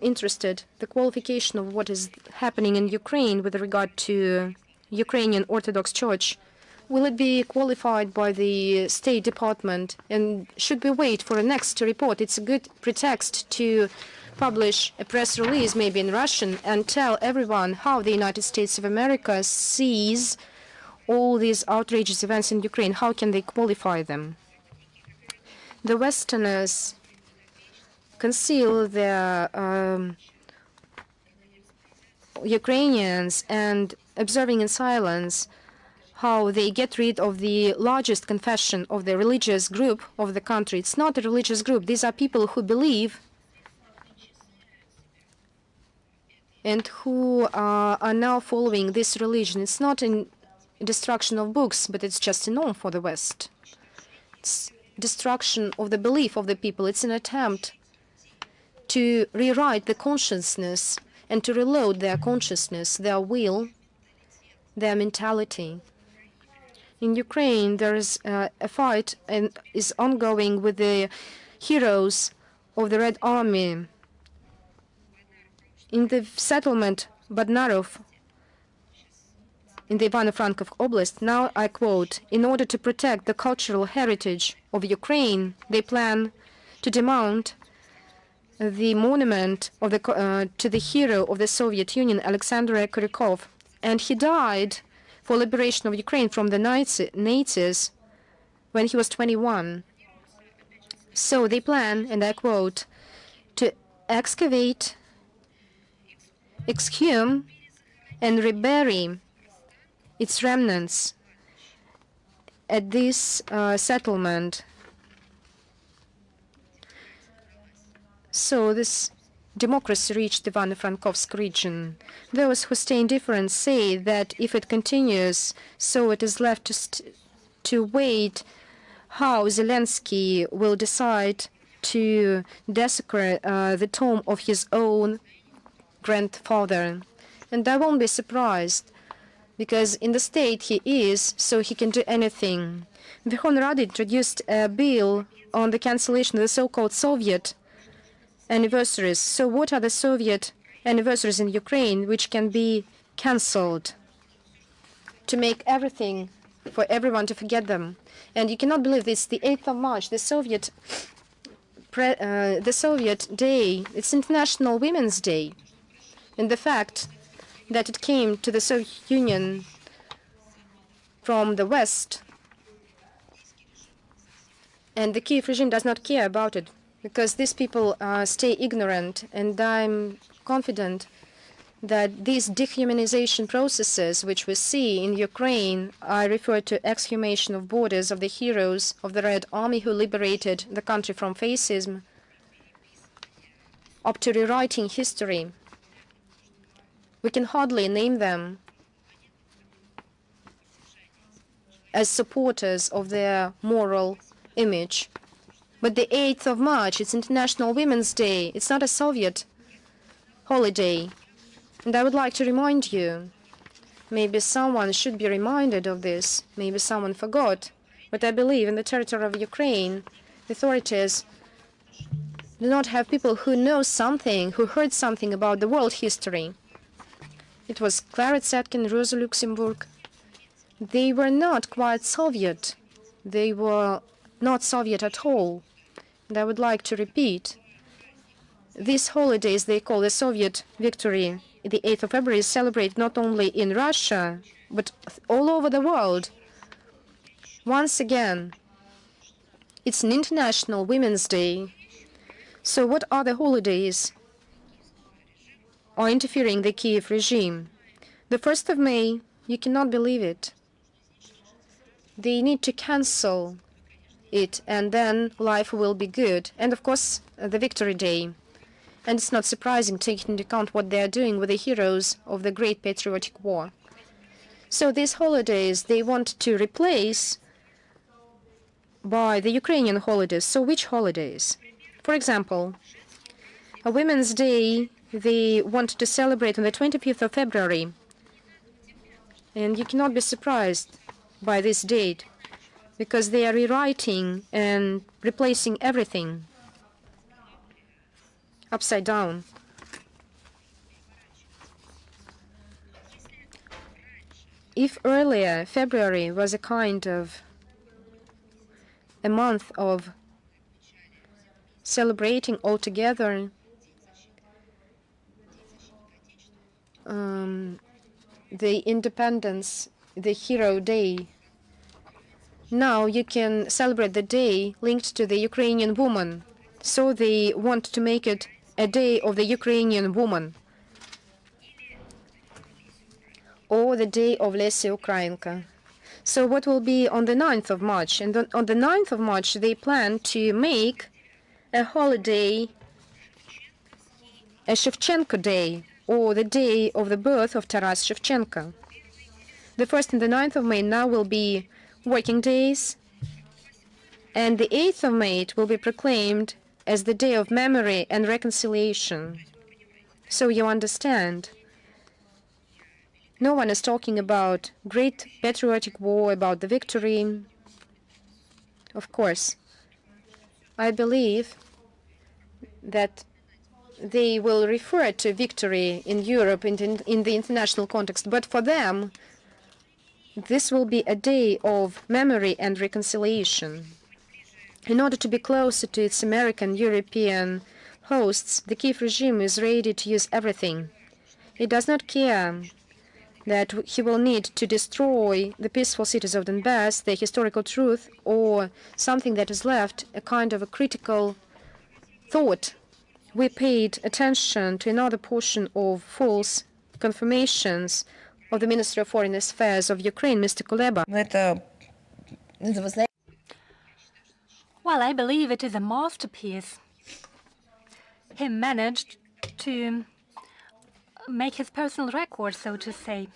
interested the qualification of what is happening in Ukraine with regard to Ukrainian Orthodox Church. Will it be qualified by the State Department? And should we wait for a next report? It's a good pretext to publish a press release, maybe in Russian, and tell everyone how the United States of America sees all these outrageous events in Ukraine. How can they qualify them? The Westerners conceal their Ukrainians and observing in silence how they get rid of the largest confession of the religious group of the country. It's not a religious group. These are people who believe and who are now following this religion. It's not a destruction of books, but it's just a norm for the West. It's destruction of the belief of the people. It's an attempt to rewrite the consciousness and to reload their consciousness, their will, their mentality. In Ukraine, there is a fight and is ongoing with the heroes of the Red Army. In the settlement Badnarov, in the Ivano-Frankivsk Oblast, now I quote, "In order to protect the cultural heritage of Ukraine, they plan to demount the monument of to the hero of the Soviet Union, Alexander Kurikov, and he died for liberation of Ukraine from the Nazis when he was 21. So they plan, and I quote, to excavate, exhume, and rebury its remnants at this settlement." So this democracy reached the Ivano-Frankivsk region. Those who stay indifferent say that if it continues, so it is left to wait how Zelensky will decide to desecrate the tomb of his own grandfather. And I won't be surprised, because in the state he is, so he can do anything. Verkhovna Rada introduced a bill on the cancellation of the so-called Soviet anniversaries. So what are the Soviet anniversaries in Ukraine which can be cancelled to make everything for everyone to forget them? And you cannot believe this, the 8th of March, the Soviet Day, it's International Women's Day. And the fact that it came to the Soviet Union from the West, and the Kyiv regime does not care about it, because these people stay ignorant, and I'm confident that these dehumanization processes which we see in Ukraine, I refer to exhumation of borders of the heroes of the Red Army who liberated the country from fascism, up to rewriting history. We can hardly name them as supporters of their moral image. But the 8th of March, it's International Women's Day. It's not a Soviet holiday. And I would like to remind you, maybe someone should be reminded of this, maybe someone forgot, but I believe in the territory of Ukraine, the authorities do not have people who know something, who heard something about the world history. It was Clara Zetkin, Rosa Luxemburg. They were not quite Soviet. They were not Soviet at all. And I would like to repeat, these holidays they call the Soviet victory, the 8th of February, is celebrated not only in Russia, but all over the world. Once again, it's an International Women's Day. So what other holidays are interfering the Kyiv regime? The 1st of May, you cannot believe it. They need to cancel it, and then life will be good. And of course, the Victory Day. And it's not surprising, taking into account what they are doing with the heroes of the Great Patriotic War. So these holidays, they want to replace by the Ukrainian holidays. So which holidays? For example, a Women's Day, they want to celebrate on the 25th of February. And you cannot be surprised by this date, because they are rewriting and replacing everything upside down. If earlier February was a kind of a month of celebrating all together the independence, the Hero Day, now you can celebrate the day linked to the Ukrainian woman. So they want to make it a day of the Ukrainian woman, or the day of Lesya Ukrainka. So what will be on the 9th of March? And on the 9th of March, they plan to make a holiday, a Shevchenko Day, or the day of the birth of Taras Shevchenko. The 1st and the 9th of May now will be working days, and the 8th of May will be proclaimed as the day of memory and reconciliation. So you understand, no one is talking about great patriotic war, about the victory. Of course, I believe that they will refer to victory in Europe in the international context, but for them, this will be a day of memory and reconciliation. In order to be closer to its American, European hosts, the Kyiv regime is ready to use everything. It does not care that he will need to destroy the peaceful cities of Donbass, the historical truth, or something that is left, a kind of a critical thought. We paid attention to another portion of false confirmations of the Minister of Foreign Affairs of Ukraine, Mr. Kuleba. Well, I believe it is a masterpiece. He managed to make his personal record, so to say.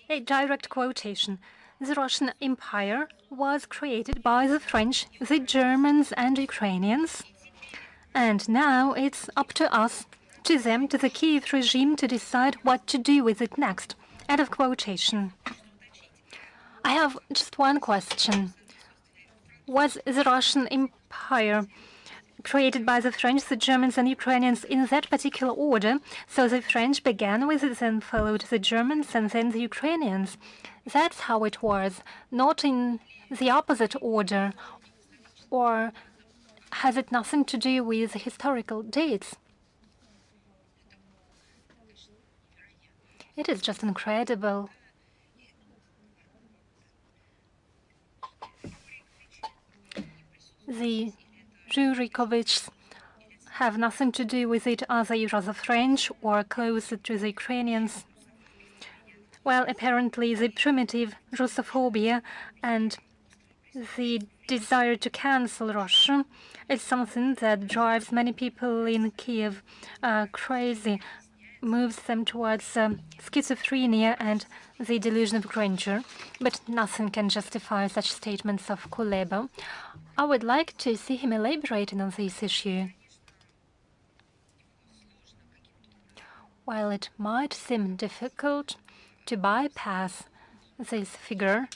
A direct quotation. The Russian Empire was created by the French, the Germans and Ukrainians. And now it's up to us, to them, to the Kyiv regime, to decide what to do with it next. End of quotation. I have just one question. Was the Russian Empire created by the French, the Germans and Ukrainians in that particular order? So the French began with it, then followed the Germans and then the Ukrainians. That's how it was, not in the opposite order. Or has it nothing to do with historical dates? It is just incredible. The Rurikovics have nothing to do with it, are they rather French or closer to the Ukrainians? Well, apparently the primitive Russophobia and the desire to cancel Russia is something that drives many people in Kyiv crazy, moves them towards schizophrenia and the delusion of grandeur. But nothing can justify such statements of Kuleba. I would like to see him elaborating on this issue. While it might seem difficult to bypass this figure,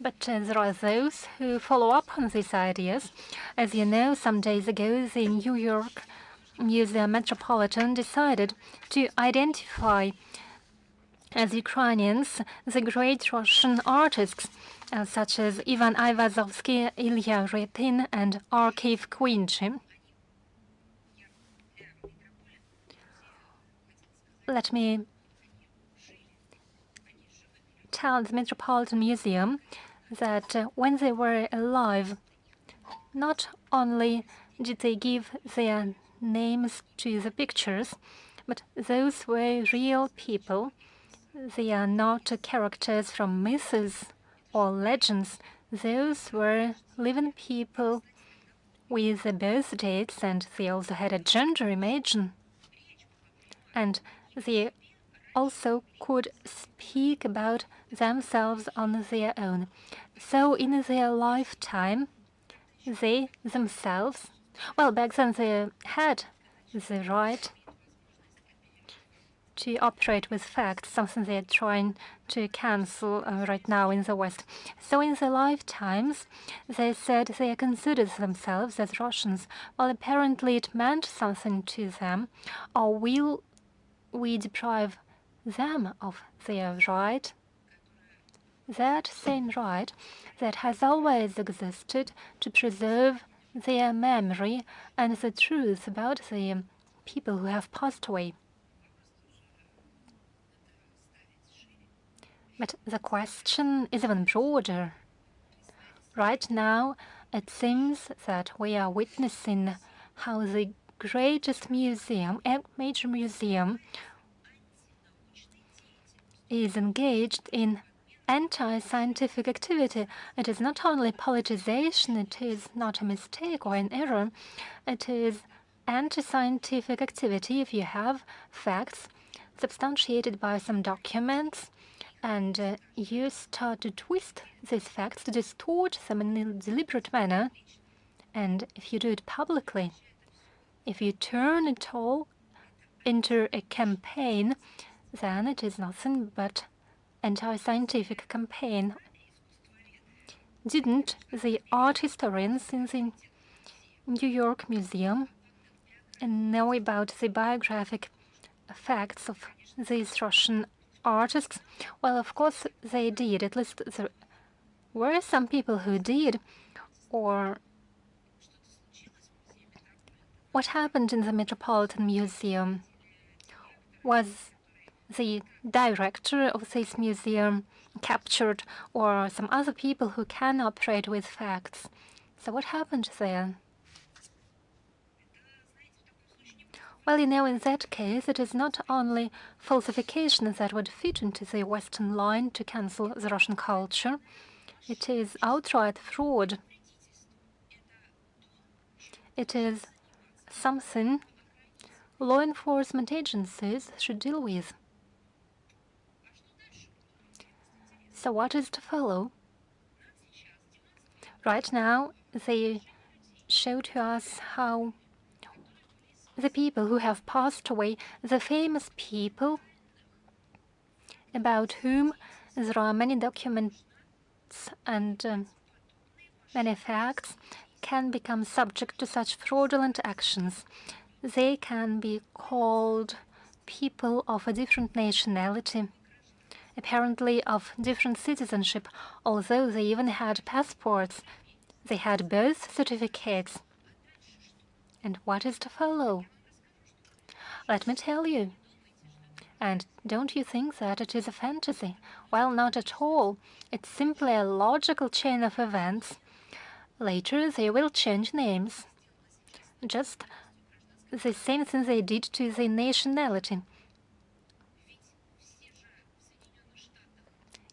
but there are those who follow up on these ideas. As you know, some days ago, the New York Museum Metropolitan decided to identify as Ukrainians the great Russian artists, such as Ivan Aivazovsky, Ilya Repin, and Arkiv Quincy. Let me tell the Metropolitan Museum that when they were alive, not only did they give their names to the pictures, but those were real people. They are not characters from myths or legends. Those were living people with the birth dates, and they also had a gender image. And they also could speak about themselves on their own. So in their lifetime, they themselves, well, back then they had the right to operate with facts, something they're trying to cancel right now in the West. So in their lifetimes, they said they considered themselves as Russians. Well, apparently it meant something to them. Or will we deprive them of their right, that same right that has always existed to preserve their memory and the truth about the people who have passed away. But the question is even broader. Right now, it seems that we are witnessing how the greatest museum, a major museum, is engaged in anti-scientific activity. It is not only politicization, it is not a mistake or an error, it is anti-scientific activity if you have facts substantiated by some documents and you start to twist these facts, to distort them in a deliberate manner, and if you do it publicly, if you turn it all into a campaign, then it is nothing but anti-scientific campaign. Didn't the art historians in the New York Museum know about the biographic facts of these Russian artists? Well, of course they did. At least there were some people who did. Or what happened in the Metropolitan Museum? Was the director of this museum captured, or some other people who can operate with facts? So what happened there? Well, you know, in that case, it is not only falsification that would fit into the Western line to cancel the Russian culture. It is outright fraud. It is something law enforcement agencies should deal with. So what is to follow? Right now, they show to us how the people who have passed away, the famous people about whom there are many documents and many facts, can become subject to such fraudulent actions. They can be called people of a different nationality, apparently of different citizenship, although they even had passports. They had birth certificates. And what is to follow? Let me tell you. And don't you think that it is a fantasy? Well, not at all. It's simply a logical chain of events. Later, they will change names. Just the same thing they did to the nationality.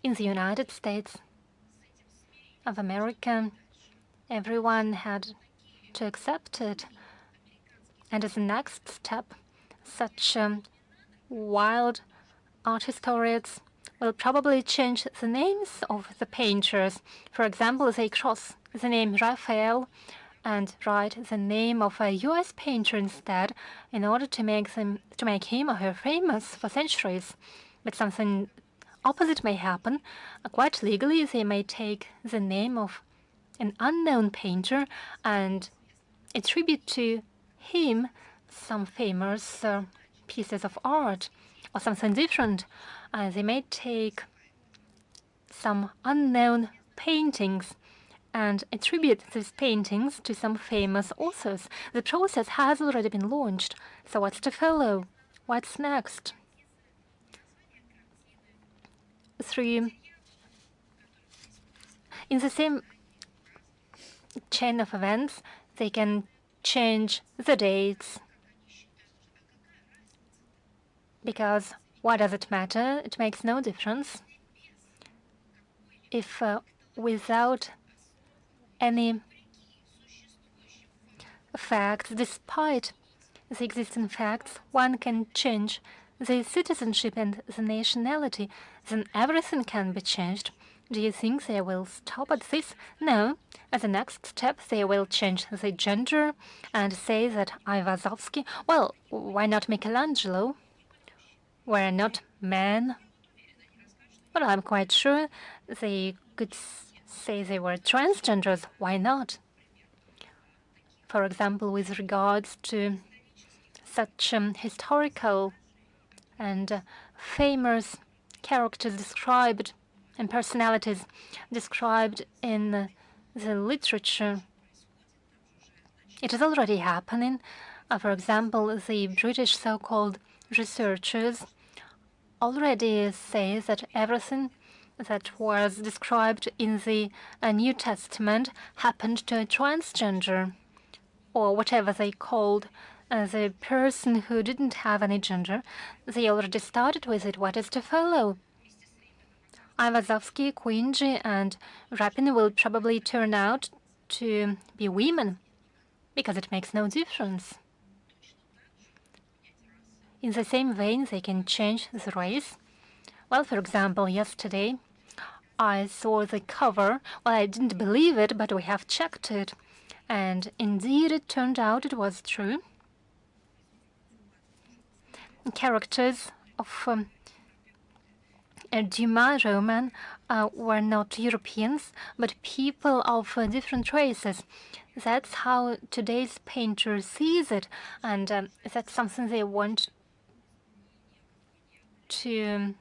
In the United States of America, everyone had to accept it. And as a next step, such wild art historians will probably change the names of the painters. For example, they cross the name Raphael and write the name of a US painter instead in order to make him or her famous for centuries. But something opposite may happen. Quite legally, they may take the name of an unknown painter and attribute to him some famous pieces of art or something different. They may take some unknown paintings and attribute these paintings to some famous authors. The process has already been launched. So what's to follow? What's next? In the same chain of events, they can change the dates. Because what does it matter? It makes no difference. If without any facts, despite the existing facts, one can change the citizenship and the nationality, then everything can be changed. Do you think they will stop at this? No. As a next step, they will change the gender and say that Ayvazovsky, well, why not Michelangelo, were not men? Well, I'm quite sure they could say they were transgenders. Why not? For example, with regards to such historical and famous characters described and personalities described in the literature. It is already happening. For example, the British so-called researchers already say that everything that was described in the New Testament happened to a transgender, or whatever they called the person who didn't have any gender. They already started with it. What is to follow? Ayvazovsky, Quincy, and Rapin will probably turn out to be women, because it makes no difference. In the same vein, they can change the race. Well, for example, yesterday I saw the cover. Well, I didn't believe it, but we have checked it. And indeed, it turned out it was true. Characters of a Dumas roman were not Europeans, but people of different races. That's how today's painter sees it, and that's something they want to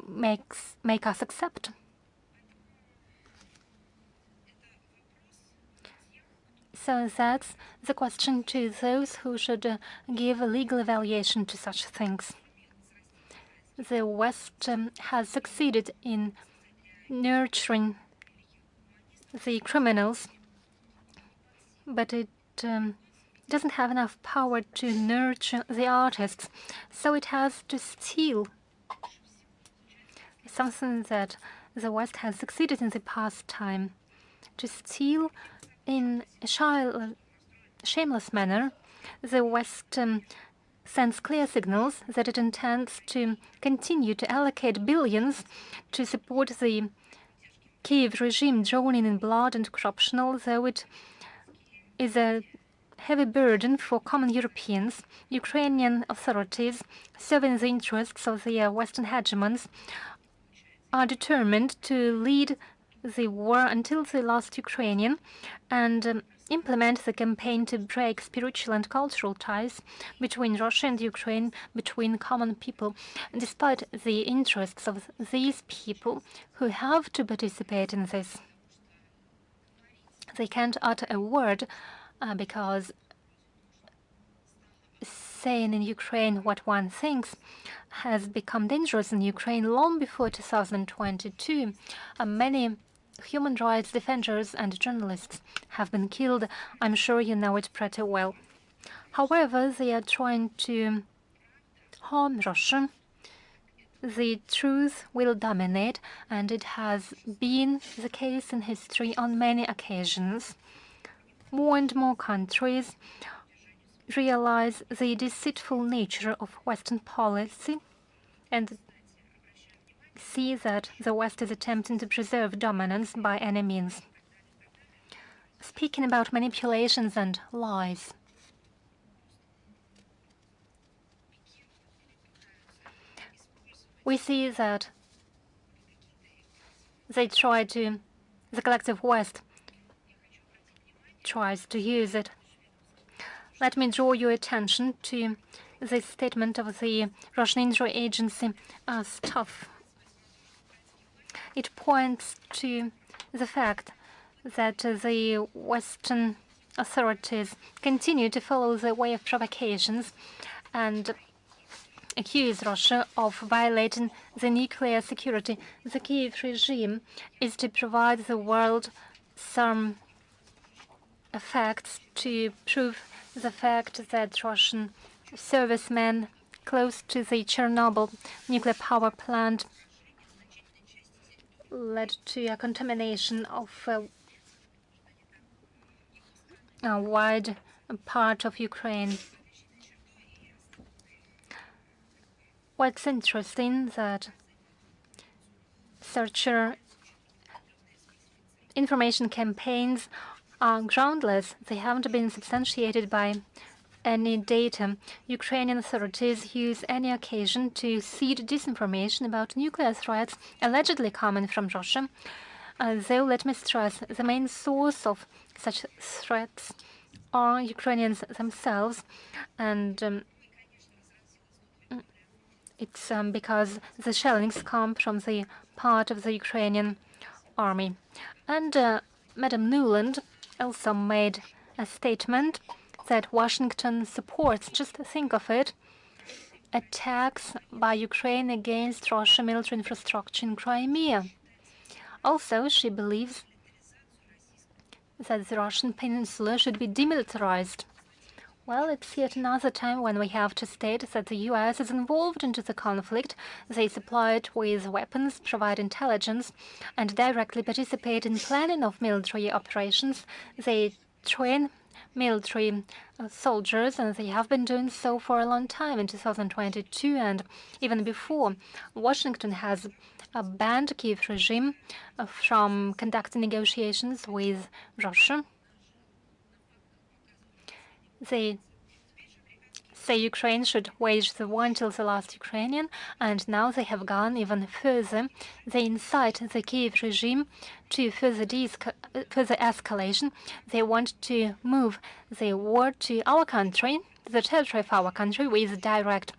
make us accept. So that's the question to those who should give a legal evaluation to such things. The West has succeeded in nurturing the criminals, but it doesn't have enough power to nurture the artists, so it has to steal something that the West has succeeded in the past time, to steal in a shameless manner. The West sends clear signals that it intends to continue to allocate billions to support the Kyiv regime drowning in blood and corruption, although it is a heavy burden for common Europeans. Ukrainian authorities, serving the interests of the Western hegemons, are determined to lead the war until the last Ukrainian and implement the campaign to break spiritual and cultural ties between Russia and Ukraine, between common people, despite the interests of these people who have to participate in this. They can't utter a word because saying in Ukraine what one thinks has become dangerous in Ukraine long before 2022. Many human rights defenders and journalists have been killed. I'm sure you know it pretty well. However, they are trying to harm Russia. The truth will dominate, and it has been the case in history on many occasions. More and more countries realize the deceitful nature of Western policy and see that the West is attempting to preserve dominance by any means. Speaking about manipulations and lies, we see that the collective West tries to use it. Let me draw your attention to the statement of the Russian inter-agency staff. It points to the fact that the Western authorities continue to follow the way of provocations and accuse Russia of violating the nuclear security. The Kyiv regime is to provide the world some facts to prove the fact that Russian servicemen close to the Chernobyl nuclear power plant led to a contamination of a wide part of Ukraine. What's interesting that searcher information campaigns are groundless. They haven't been substantiated by any data. Ukrainian authorities use any occasion to seed disinformation about nuclear threats allegedly coming from Russia. Though, let me stress, the main source of such threats are Ukrainians themselves, and It's because the shellings come from the part of the Ukrainian army. And Madam Nuland also made a statement that Washington supports, just think of it, attacks by Ukraine against Russian military infrastructure in Crimea. Also, she believes that the Russian peninsula should be demilitarized. Well, it's yet another time when we have to state that the US is involved into the conflict. They supply it with weapons, provide intelligence, and directly participate in planning of military operations. They train military soldiers, and they have been doing so for a long time in 2022 and even before. Washington has banned Kyiv regime from conducting negotiations with Russia. They say Ukraine should wage the war until the last Ukrainian, and now they have gone even further. They incite the Kyiv regime to further escalation. They want to move the war to our country, the territory of our country, with direct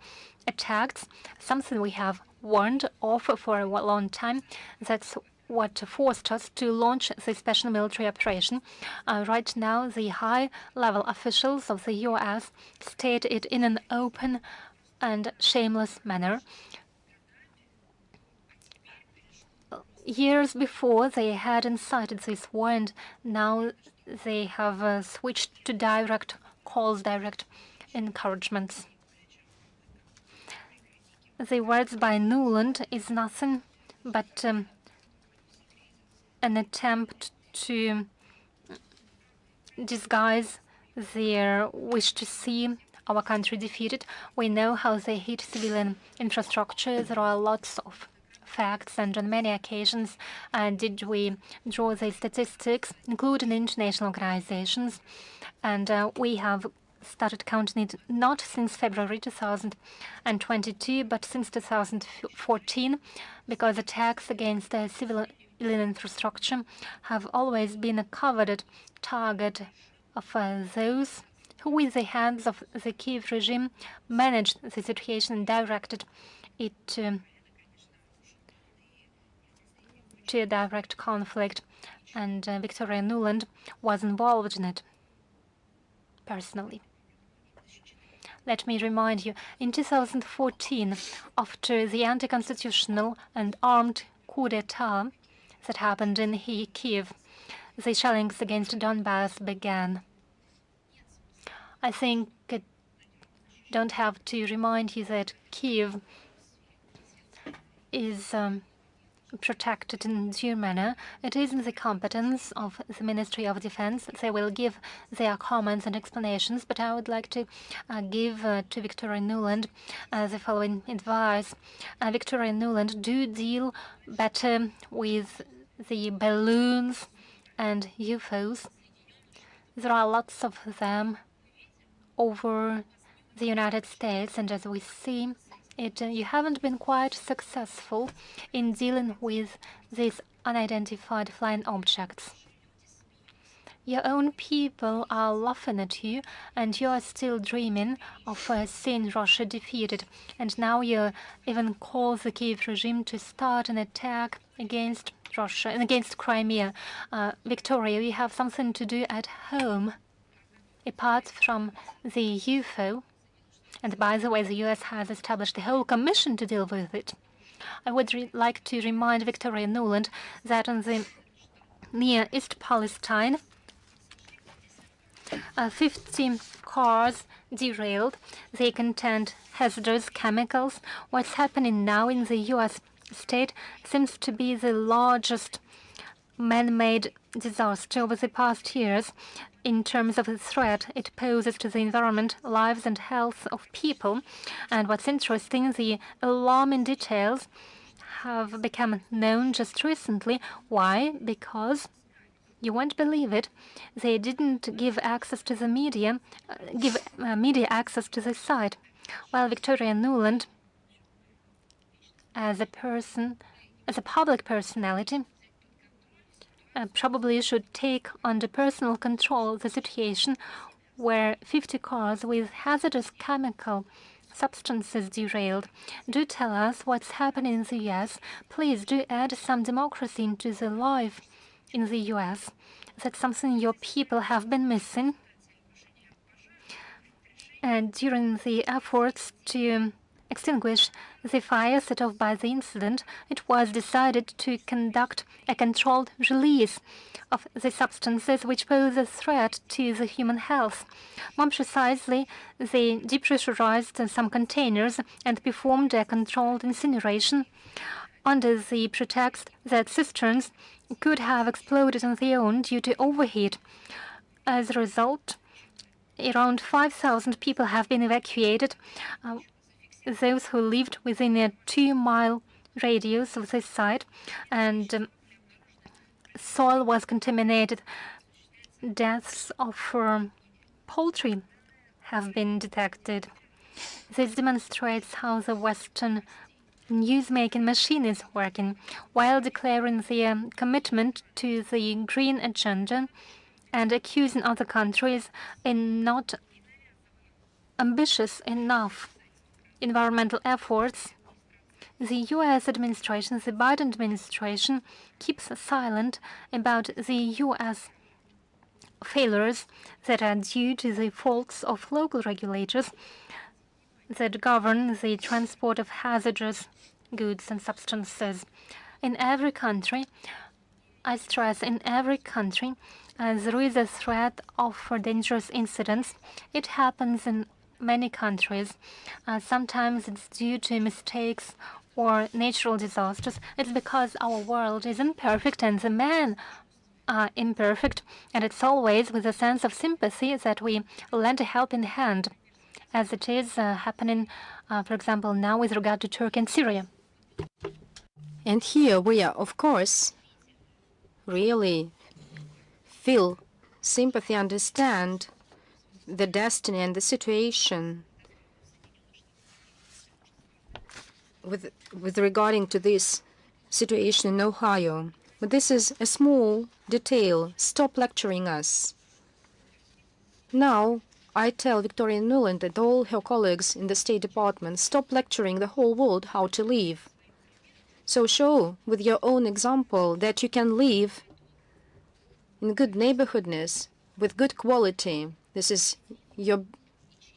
attacks, something we have warned of for a long time. That's what forced us to launch the special military operation. Right now, the high-level officials of the US state it in an open and shameless manner. Years before, they had incited this war, and now they have switched to direct calls, direct encouragements. The words by Nuland is nothing but an attempt to disguise their wish to see our country defeated. We know how they hit civilian infrastructure. There are lots of facts, and on many occasions did we draw the statistics, including international organizations, and we have started counting it not since February 2022, but since 2014, because attacks against civil infrastructure have always been a coveted target of those who, with the hands of the Kyiv regime, managed the situation and directed it to a direct conflict. And Victoria Nuland was involved in it personally. Let me remind you, in 2014, after the anti-constitutional and armed coup d'etat that happened in Kyiv, the shellings against Donbass began. I think I don't have to remind you that Kyiv is protected in due manner. It is in the competence of the Ministry of Defense. They will give their comments and explanations, but I would like to give to Victoria Nuland the following advice. Victoria Nuland, do deal better with the balloons and UFOs. There are lots of them over the United States, and as we see, you haven't been quite successful in dealing with these unidentified flying objects. Your own people are laughing at you, and you are still dreaming of seeing Russia defeated. And now you even call the Kyiv regime to start an attack against Russia and against Crimea. Victoria, you have something to do at home, apart from the UFO. And by the way, the US has established a whole commission to deal with it. I would like to remind Victoria Nuland that in the near East Palestine, 50 cars derailed. They contained hazardous chemicals. What's happening now in the US state seems to be the largest man-made disaster over the past years in terms of the threat it poses to the environment, lives and health of people. And what's interesting, the alarming details have become known just recently. Why? Because, you won't believe it, they didn't give access to the media, media access to the site. Well, Victoria Nuland, as a person, as a public personality, probably should take under personal control the situation where 50 cars with hazardous chemical substances derailed. Do tell us what's happening in the US. Please do add some democracy into the life in the US. That's something your people have been missing. And during the efforts to extinguish the fire set off by the incident, it was decided to conduct a controlled release of the substances which pose a threat to the human health. More precisely, they depressurized some containers and performed a controlled incineration under the pretext that cisterns could have exploded on their own due to overheat. As a result, around 5,000 people have been evacuated. Those who lived within a 2-mile radius of this site, and soil was contaminated. Deaths of poultry have been detected. This demonstrates how the Western news-making machine is working, while declaring their commitment to the green agenda and accusing other countries in not ambitious enough environmental efforts. The U.S. administration, the Biden administration, keeps silent about the U.S. failures that are due to the faults of local regulators that govern the transport of hazardous goods and substances. In every country, I stress, in every country, there is a threat of dangerous incidents. It happens in many countries. Sometimes it's due to mistakes or natural disasters. It's because our world is imperfect and the men are imperfect. And it's always with a sense of sympathy that we lend a helping hand, as it is happening, for example, now with regard to Turkey and Syria. And here we are, of course, really feel sympathy, understand the destiny and the situation with regarding to this situation in Ohio. But this is a small detail. Stop lecturing us. Now, I tell Victoria Nuland and all her colleagues in the State Department, stop lecturing the whole world how to live. So show with your own example that you can live in good neighborhoodness, with good quality. This is your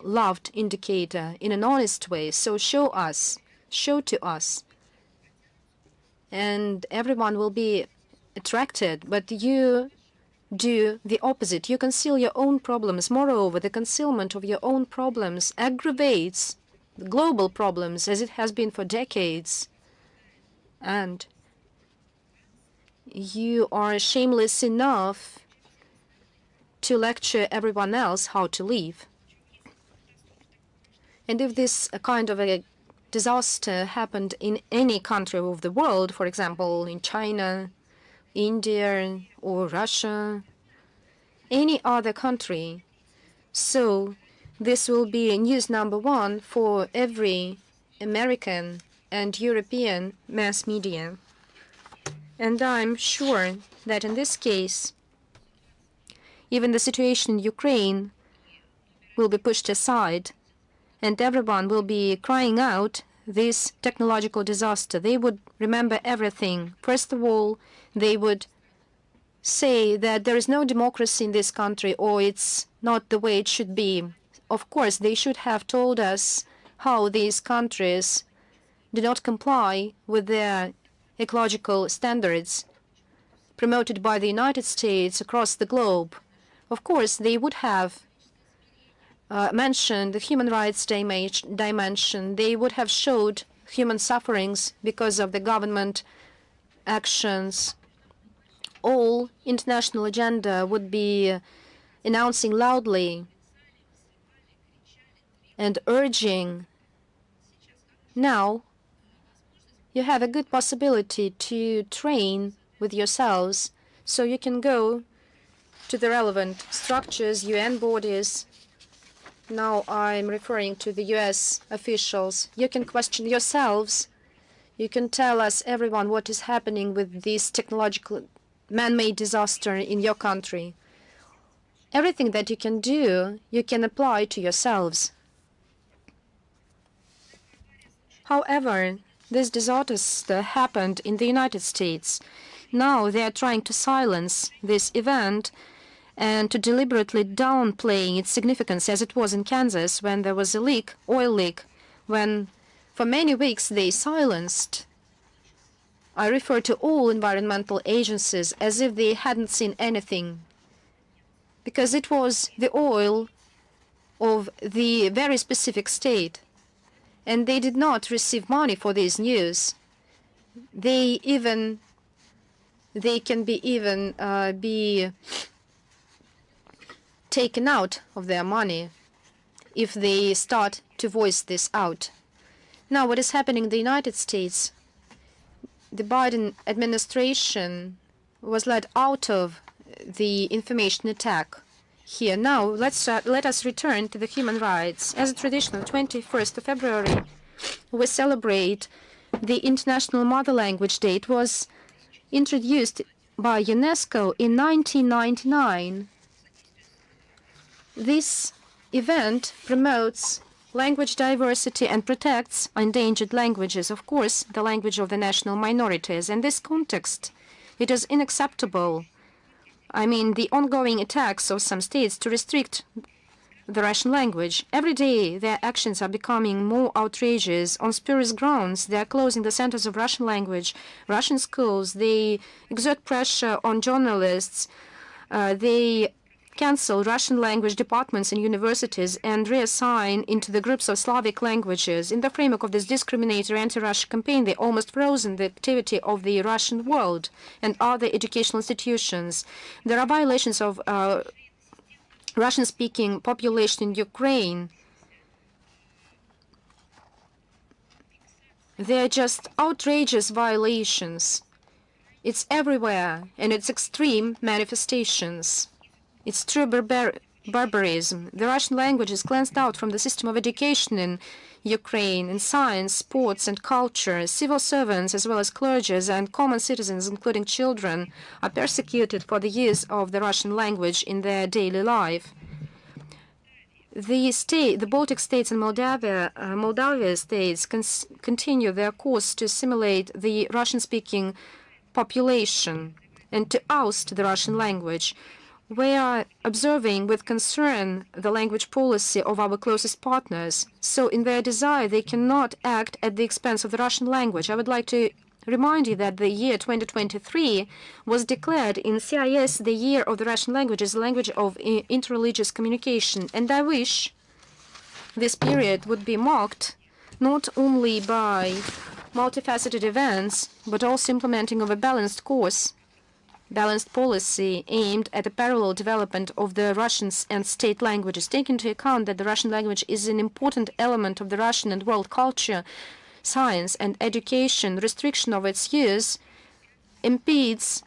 loved indicator in an honest way. So show us, show to us. And everyone will be attracted, but you do the opposite. You conceal your own problems. Moreover, the concealment of your own problems aggravates the global problems as it has been for decades. And you are shameless enough to lecture everyone else how to live. And if this kind of a disaster happened in any country of the world, for example, in China, India, or Russia, any other country, so this will be news #1 for every American and European mass media. And I'm sure that in this case, even the situation in Ukraine will be pushed aside, and everyone will be crying out this technological disaster. They would remember everything. First of all, they would say that there is no democracy in this country, or it's not the way it should be. Of course, they should have told us how these countries do not comply with their ecological standards promoted by the United States across the globe. Of course, they would have mentioned the human rights dimension. They would have showed human sufferings because of the government actions. All international agenda would be announcing loudly and urging. Now, you have a good possibility to train with yourselves, so you can go to the relevant structures, UN bodies. Now I'm referring to the US officials. You can question yourselves. You can tell us, everyone, what is happening with this technological man-made disaster in your country. Everything that you can do, you can apply to yourselves. However, this disaster happened in the United States. Now they are trying to silence this event and to deliberately downplay its significance, as it was in Kansas when there was a leak, oil leak, when for many weeks they silenced. I refer to all environmental agencies as if they hadn't seen anything, because it was the oil of the very specific state, and they did not receive money for this news. They can be taken out of their money if they start to voice this out. Now, what is happening in the United States? The Biden administration was let out of the information attack here. Now, let us return to the human rights. As a tradition, on 21st of February, we celebrate the International Mother Language Day. It was introduced by UNESCO in 1999. This event promotes language diversity and protects endangered languages, of course, the language of the national minorities. In this context, it is unacceptable, the ongoing attacks of some states to restrict the Russian language. Every day, their actions are becoming more outrageous. On spurious grounds, they are closing the centers of Russian language, Russian schools. They exert pressure on journalists. They cancel Russian language departments in universities and reassign into the groups of Slavic languages. In the framework of this discriminatory anti-Russia campaign, they almost frozen the activity of the Russian world and other educational institutions. There are violations of Russian-speaking population in Ukraine. They're just outrageous violations. It's everywhere, and it's extreme manifestations. It's true barbarism. The Russian language is cleansed out from the system of education in Ukraine, in science, sports, and culture. Civil servants, as well as clergy and common citizens, including children, are persecuted for the use of the Russian language in their daily life. The Baltic states and Moldavia states continue their course to assimilate the Russian-speaking population and to oust the Russian language. We are observing with concern the language policy of our closest partners. So in their desire, they cannot act at the expense of the Russian language. I would like to remind you that the year 2023 was declared in CIS the year of the Russian language as a language of interreligious communication. And I wish this period would be marked not only by multifaceted events, but also implementing of a balanced course, balanced policy aimed at the parallel development of the Russian and state languages, taking into account that the Russian language is an important element of the Russian and world culture, science, and education. Restriction of its use impedes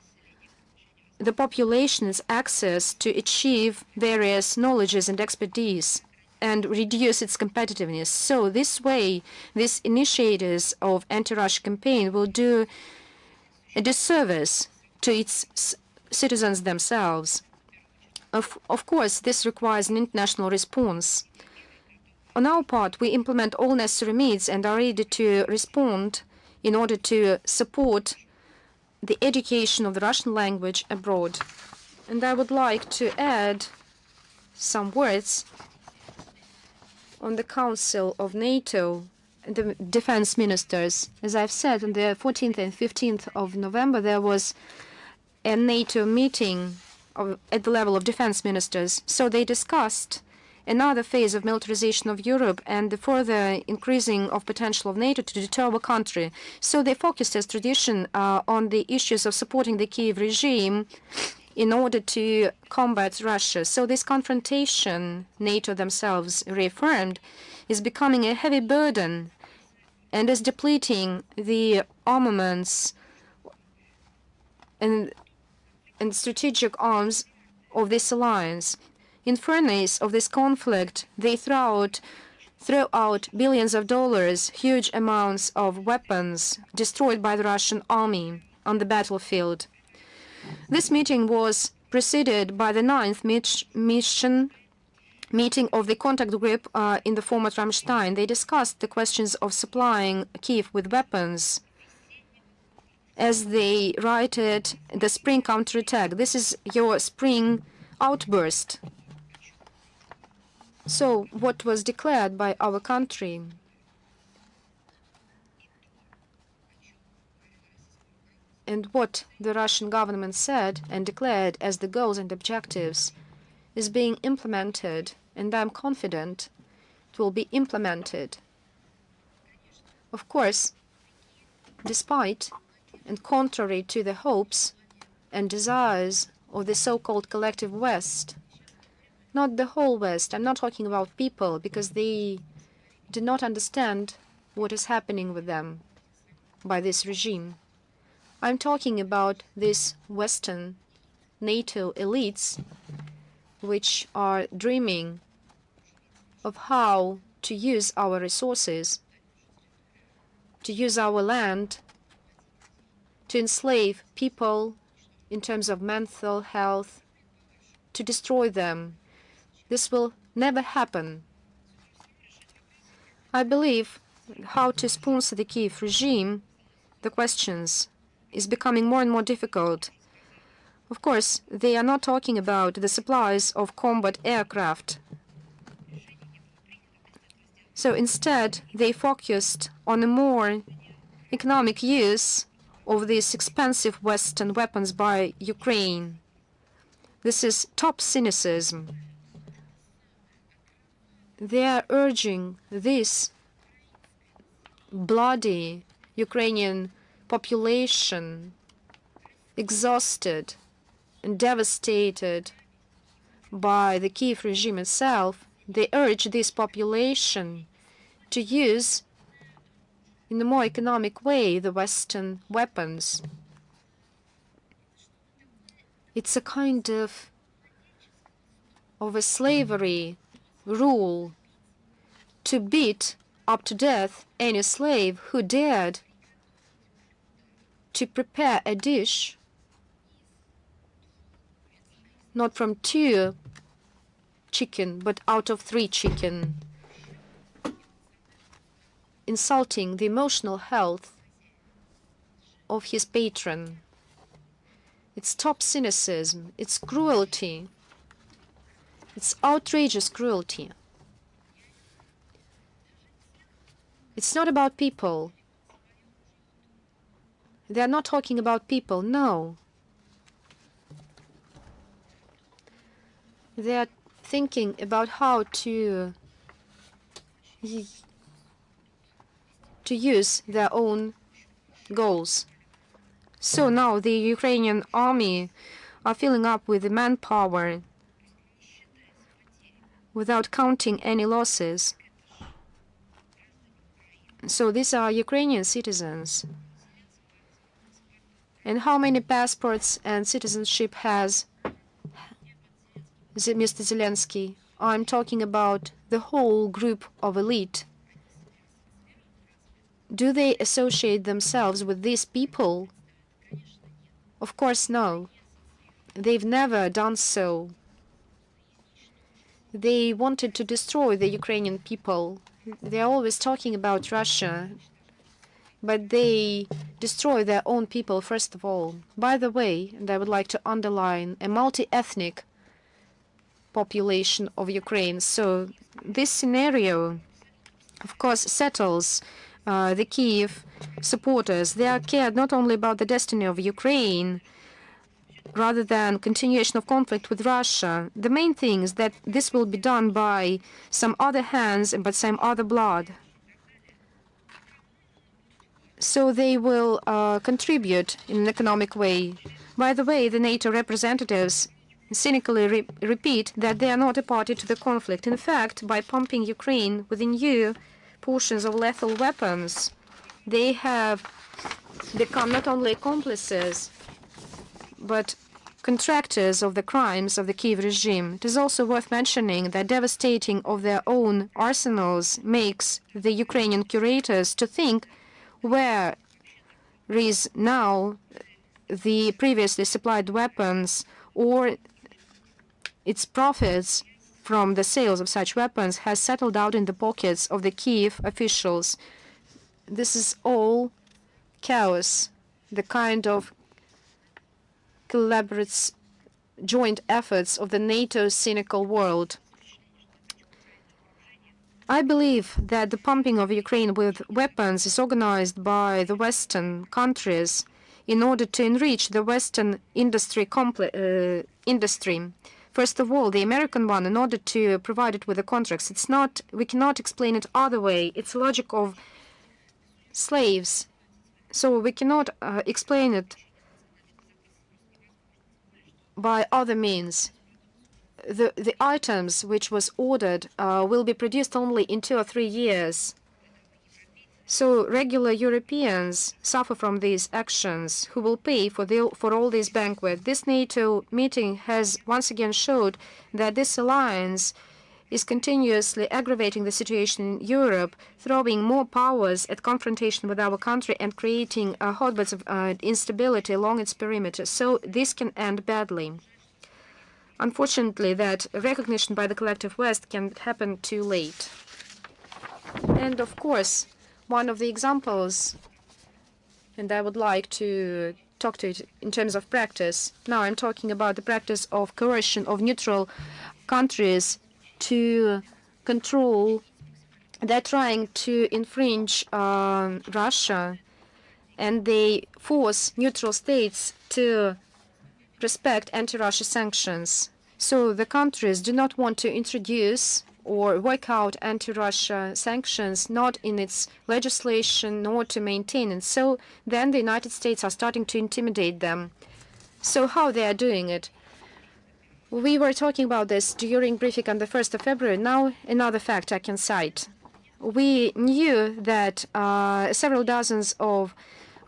the population's access to achieve various knowledges and expertise and reduce its competitiveness. So this way, these initiators of anti-Russia campaign will do a disservice to its citizens themselves. Of course, this requires an international response. On our part, we implement all necessary means and are ready to respond in order to support the education of the Russian language abroad. And I would like to add some words on the Council of NATO and the defense ministers. As I've said, on the 14th and 15th of November, there was a NATO meeting at the level of defense ministers. So they discussed another phase of militarization of Europe and the further increasing of potential of NATO to deter our country. So they focused, as tradition, on the issues of supporting the Kyiv regime in order to combat Russia. So this confrontation, NATO themselves reaffirmed, is becoming a heavy burden and is depleting the armaments and strategic arms of this alliance. In furnace of this conflict, they throw out billions of dollars, huge amounts of weapons destroyed by the Russian army on the battlefield. This meeting was preceded by the 9th mission meeting of the contact group in the former Ramstein. They discussed the questions of supplying Kyiv with weapons, as they write it, the spring counterattack. This is your spring outburst. So what was declared by our country and what the Russian government said and declared as the goals and objectives is being implemented, and I'm confident it will be implemented. Of course, despite and contrary to the hopes and desires of the so-called collective West, not the whole West. I'm not talking about people, because they do not understand what is happening with them by this regime. I'm talking about these Western NATO elites, which are dreaming of how to use our resources, to use our land, to enslave people in terms of mental health, to destroy them. This will never happen. I believe how to sponsor the Kyiv regime, the questions, is becoming more and more difficult. Of course, they are not talking about the supplies of combat aircraft. So instead, they focused on a more economic use of these expensive Western weapons by Ukraine. This is top cynicism. They are urging this bloody Ukrainian population, exhausted and devastated by the Kyiv regime itself. They urge this population to use in a more economic way the Western weapons. It's a kind of a slavery rule to beat up to death any slave who dared to prepare a dish not from 2 chicken but out of 3 chicken, insulting the emotional health of his patron. It's top cynicism, it's cruelty, it's outrageous cruelty. It's not about people. They are not talking about people, no. They are thinking about how to use their own goals. So now the Ukrainian army are filling up with the manpower without counting any losses. So these are Ukrainian citizens. And how many passports and citizenship has Mr. Zelensky? I'm talking about the whole group of elite. Do they associate themselves with these people? Of course, no. They've never done so. They wanted to destroy the Ukrainian people. They're always talking about Russia, but they destroy their own people first of all. By the way, and I would like to underline, a multi-ethnic population of Ukraine. So this scenario, of course, settles the Kyiv supporters. They are cared not only about the destiny of Ukraine, rather than continuation of conflict with Russia. The main thing is that this will be done by some other hands and by some other blood. So they will contribute in an economic way. By the way, the NATO representatives cynically repeat that they are not a party to the conflict. In fact, by pumping Ukraine with new portions of lethal weapons, they have become not only accomplices, but contractors of the crimes of the Kyiv regime. It is also worth mentioning that devastating of their own arsenals makes the Ukrainian curators to think where is now the previously supplied weapons or its profits from the sales of such weapons has settled out in the pockets of the Kyiv officials. This is all chaos, the kind of collaborative joint efforts of the NATO cynical world. I believe that the pumping of Ukraine with weapons is organized by the Western countries in order to enrich the Western industry. First of all, the American one, in order to provide it with the contracts. It's not, we cannot explain it other way. It's the logic of slaves. So we cannot explain it by other means. The items which was ordered will be produced only in 2 or 3 years. So regular Europeans suffer from these actions, who will pay for all these banquets. This NATO meeting has once again showed that this alliance is continuously aggravating the situation in Europe, throwing more powers at confrontation with our country and creating hotbeds of instability along its perimeter. So this can end badly. Unfortunately, that recognition by the collective West can happen too late. And of course, one of the examples, and I would like to talk to it in terms of practice. Now I'm talking about the practice of coercion of neutral countries to control. They're trying to infringe Russia, and they force neutral states to respect anti-Russia sanctions. So the countries do not want to introduce or work out anti-Russia sanctions, not in its legislation, nor to maintain it. So then the United States are starting to intimidate them. So how they are doing it? We were talking about this during briefing on the 1st of February. Now another fact I can cite. We knew that several dozens of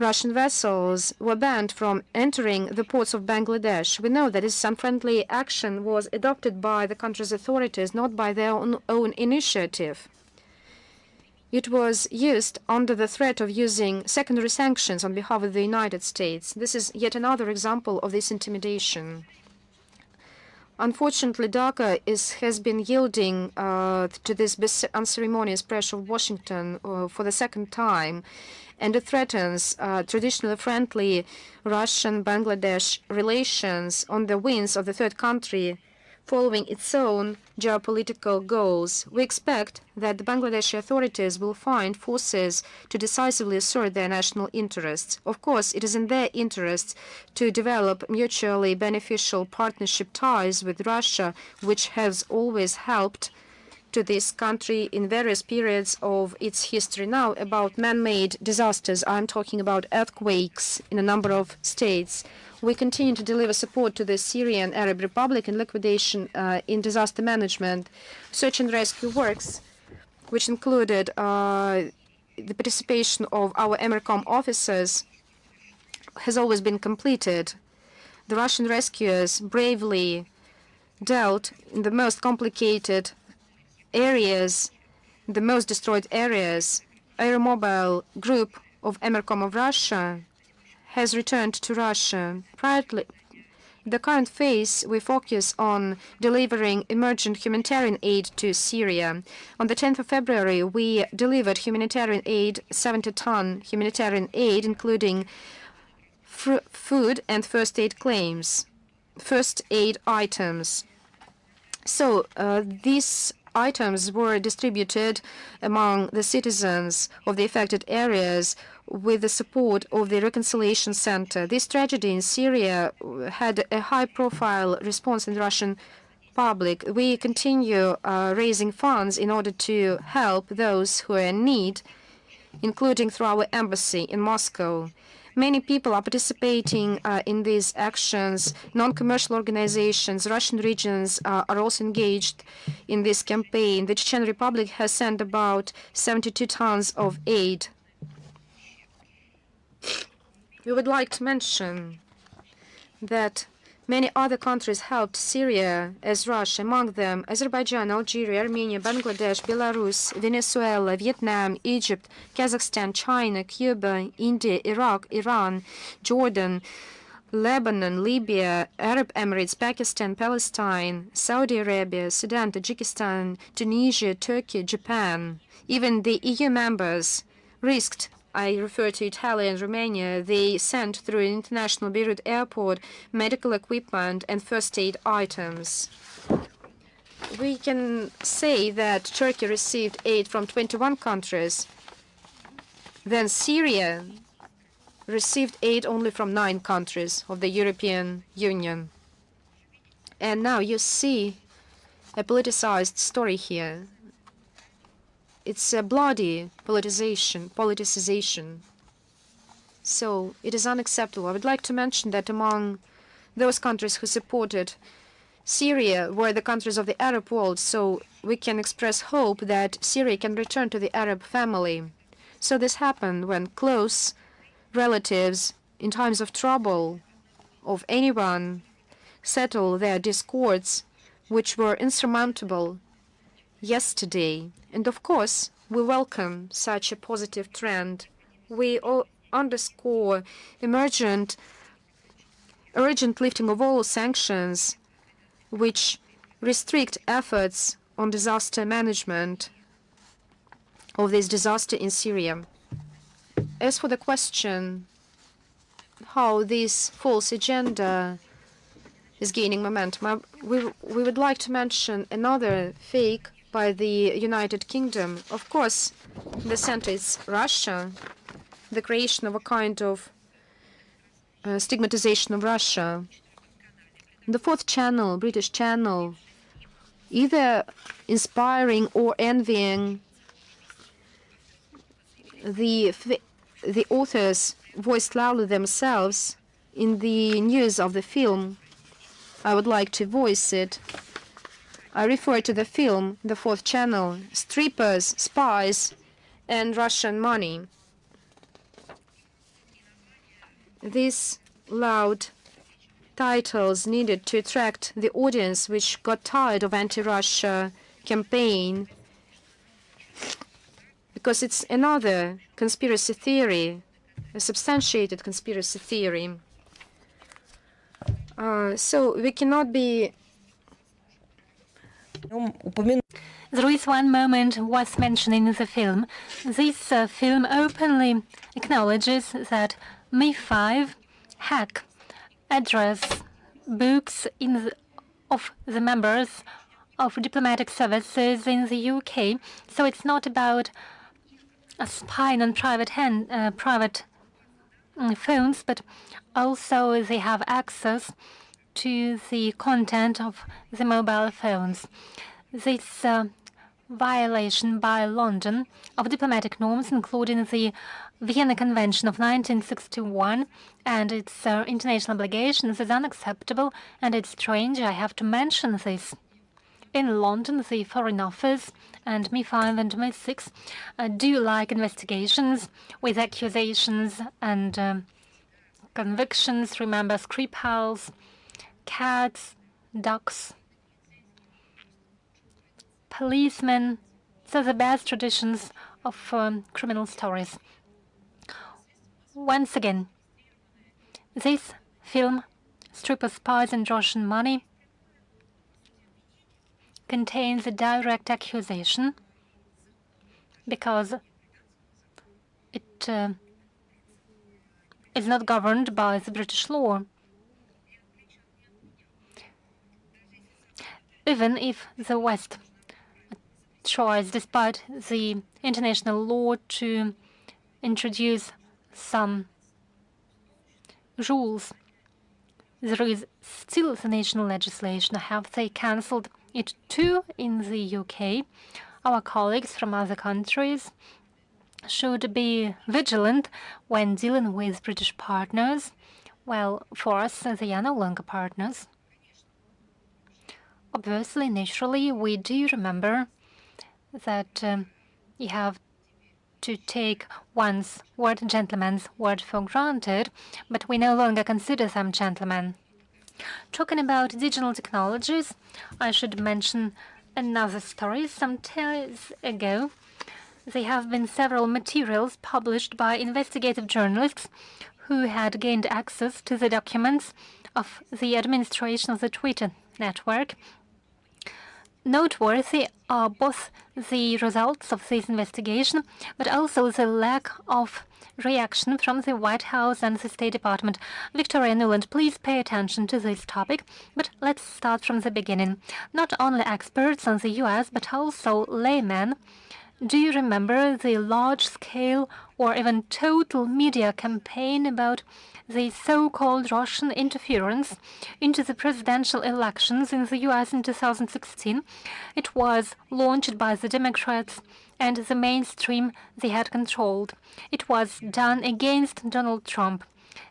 Russian vessels were banned from entering the ports of Bangladesh. We know that this unfriendly action was adopted by the country's authorities, not by their own initiative. It was used under the threat of using secondary sanctions on behalf of the United States. This is yet another example of this intimidation. Unfortunately, Dhaka has been yielding to this unceremonious pressure of Washington for the second time, and it threatens traditionally friendly Russian-Bangladesh relations on the wings of the third country, following its own geopolitical goals. We expect that the Bangladeshi authorities will find forces to decisively assert their national interests. Of course, it is in their interests to develop mutually beneficial partnership ties with Russia, which has always helped to this country in various periods of its history. Now, about man-made disasters, I'm talking about earthquakes in a number of states. We continue to deliver support to the Syrian Arab Republic in liquidation in disaster management. Search and rescue works, which included the participation of our EMERCOM officers, has always been completed. The Russian rescuers bravely dealt in the most complicated areas, the most destroyed areas. Aeromobile group of EMERCOM of Russia has returned to Russia. In the current phase, we focus on delivering emergent humanitarian aid to Syria. On the 10th of February, we delivered humanitarian aid, 70-ton humanitarian aid, including food and first aid items. So these items were distributed among the citizens of the affected areas with the support of the Reconciliation Center. This tragedy in Syria had a high-profile response in the Russian public. We continue raising funds in order to help those who are in need, including through our embassy in Moscow. Many people are participating in these actions. Non-commercial organizations, Russian regions are also engaged in this campaign. The Chechen Republic has sent about 72 tons of aid. We would like to mention that many other countries helped Syria as Russia, among them Azerbaijan, Algeria, Armenia, Bangladesh, Belarus, Venezuela, Vietnam, Egypt, Kazakhstan, China, Cuba, India, Iraq, Iran, Jordan, Lebanon, Libya, Arab Emirates, Pakistan, Palestine, Saudi Arabia, Sudan, Tajikistan, Tunisia, Turkey, Japan, even the EU members risked, I refer to Italy and Romania, they sent through an international Beirut airport medical equipment and first aid items. We can say that Turkey received aid from 21 countries. Then Syria received aid only from 9 countries of the European Union. And now you see a politicized story here. It's a bloody politicization. So it is unacceptable. I would like to mention that among those countries who supported Syria were the countries of the Arab world, so we can express hope that Syria can return to the Arab family. So this happened when close relatives in times of trouble of anyone settle their discords, which were insurmountable yesterday. And of course, we welcome such a positive trend. We underscore urgent lifting of all sanctions which restrict efforts on disaster management of this disaster in Syria. As for the question how this false agenda is gaining momentum, we would like to mention another fake by the United Kingdom. Of course, in the center is Russia, the creation of a kind of stigmatization of Russia. The fourth channel, British channel, either inspiring or envying the authors voiced loudly themselves in the news of the film. I would like to voice it. I refer to the film, the fourth channel, Strippers, Spies, and Russian Money. These loud titles needed to attract the audience, which got tired of anti-Russia campaign, because it's another conspiracy theory, a substantiated conspiracy theory. So we cannot be... There is one moment worth mentioning in the film. This film openly acknowledges that Mi-5 hack address books of the members of diplomatic services in the UK. So it's not about spying on private phones, but also they have access to the content of the mobile phones. This violation by London of diplomatic norms, including the Vienna Convention of 1961 and its international obligations, is unacceptable, and it's strange I have to mention this. In London, the Foreign Office and Mi-5 and Mi-6 do like investigations with accusations and convictions. Remember Skripals, cats, ducks, policemen. So the best traditions of criminal stories. Once again, this film, Strippers, Spies, and Russian Money, contains a direct accusation because it is not governed by the British law. Even if the West tries, despite the international law, to introduce some rules, there is still the national legislation. Have they cancelled it too in the UK? Our colleagues from other countries should be vigilant when dealing with British partners. Well, for us, they are no longer partners. Obviously, naturally, we do remember that you have to take one's word, gentleman's word, for granted, but we no longer consider them gentlemen. Talking about digital technologies, I should mention another story. Some days ago, there have been several materials published by investigative journalists who had gained access to the documents of the administration of the Twitter network. Noteworthy are both the results of this investigation, but also the lack of reaction from the White House and the State Department. Victoria Nuland, please pay attention to this topic, but let's start from the beginning. Not only experts on the US, but also laymen. Do you remember the large-scale or even total media campaign about the so-called Russian interference into the presidential elections in the US in 2016? It was launched by the Democrats and the mainstream they had controlled. It was done against Donald Trump,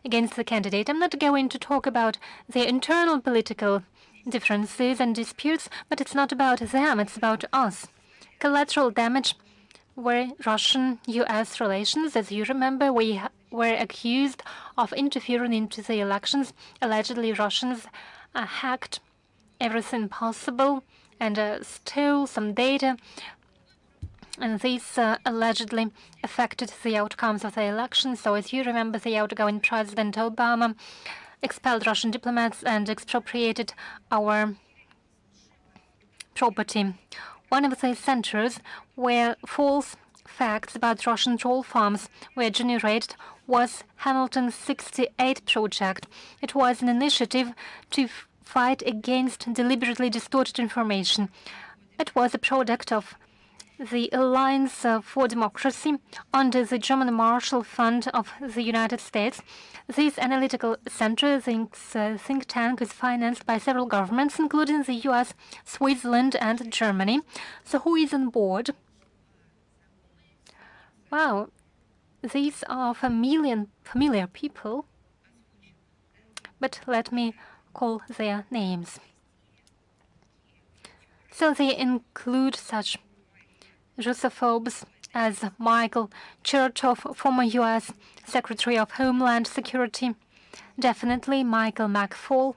against the candidate. I'm not going to talk about the internal political differences and disputes, but it's not about them, it's about us. Collateral damage were Russian-US relations. As you remember, we were accused of interfering into the elections. Allegedly, Russians hacked everything possible and stole some data. And this allegedly affected the outcomes of the election. So as you remember, the outgoing President Obama expelled Russian diplomats and expropriated our property. One of the centers where false facts about Russian troll farms were generated was Hamilton 68 project. It was an initiative to fight against deliberately distorted information. It was a product of the Alliance for Democracy under the German Marshall Fund of the United States. This analytical center, think tank, is financed by several governments, including the US, Switzerland, and Germany. So who is on board? Wow, these are familiar people, but let me call their names. So they include such Russophobes as Michael Chertoff, former U.S. Secretary of Homeland Security, definitely Michael McFaul,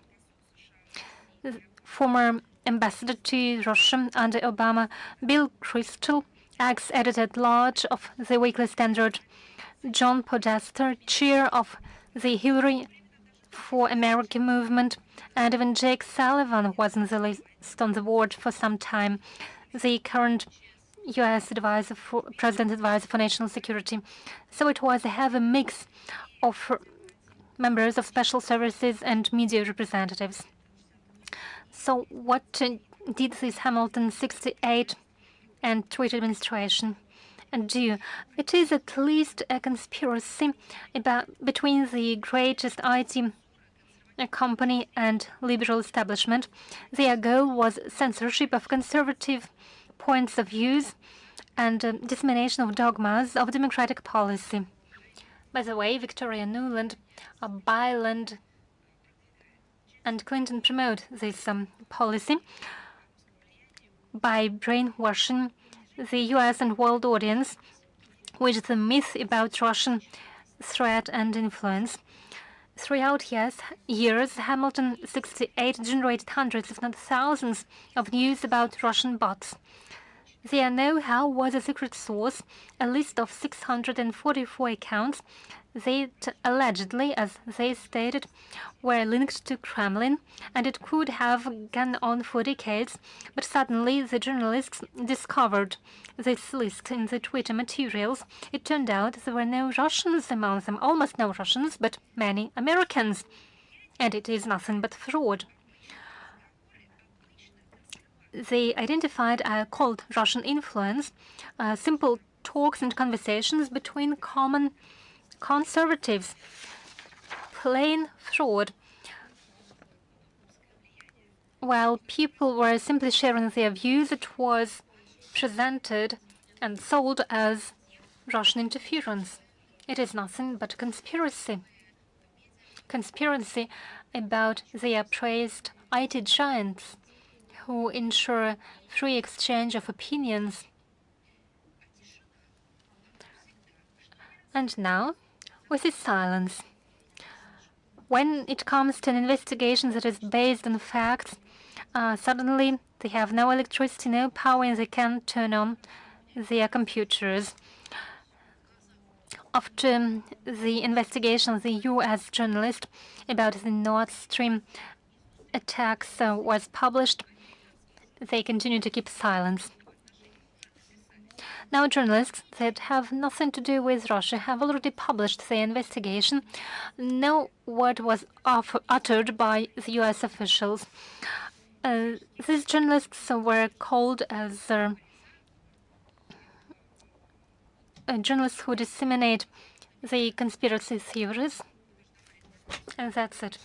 former ambassador to Russia under Obama, Bill Kristol, ex-editor-at-large of the Weekly Standard, John Podesta, chair of the Hillary for America movement, and even Jake Sullivan was on the list on the board for some time, the current U.S. President Advisor for National Security. So it was a heavy mix of members of special services and media representatives. So what did this Hamilton 68 and Twitter administration do? It is at least a conspiracy between the greatest IT company and liberal establishment. Their goal was censorship of conservative points of views and dissemination of dogmas of democratic policy. By the way, Victoria Nuland, Byland, and Clinton promote this policy by brainwashing the US and world audience with the myth about Russian threat and influence. Throughout years, Hamilton 68 generated hundreds, if not thousands, of news about Russian bots. Their know-how was a secret source, a list of 644 accounts that allegedly, as they stated, were linked to Kremlin, and it could have gone on for decades. But suddenly, the journalists discovered this list in the Twitter materials. It turned out there were no Russians among them, almost no Russians, but many Americans. And it is nothing but fraud. They identified called Russian influence, simple talks and conversations between common conservatives. Plain fraud. While people were simply sharing their views, it was presented and sold as Russian interference. It is nothing but conspiracy. Conspiracy about their praised IT giants who ensure free exchange of opinions. And now, with this silence, when it comes to an investigation that is based on facts, suddenly they have no electricity, no power, and they can't turn on their computers. After the investigation of the U.S. journalist about the Nord Stream attacks was published, they continue to keep silence. Now, journalists that have nothing to do with Russia have already published their investigation. No word was uttered by the U.S. officials. These journalists were called as journalists who disseminate the conspiracy theories, and that's it.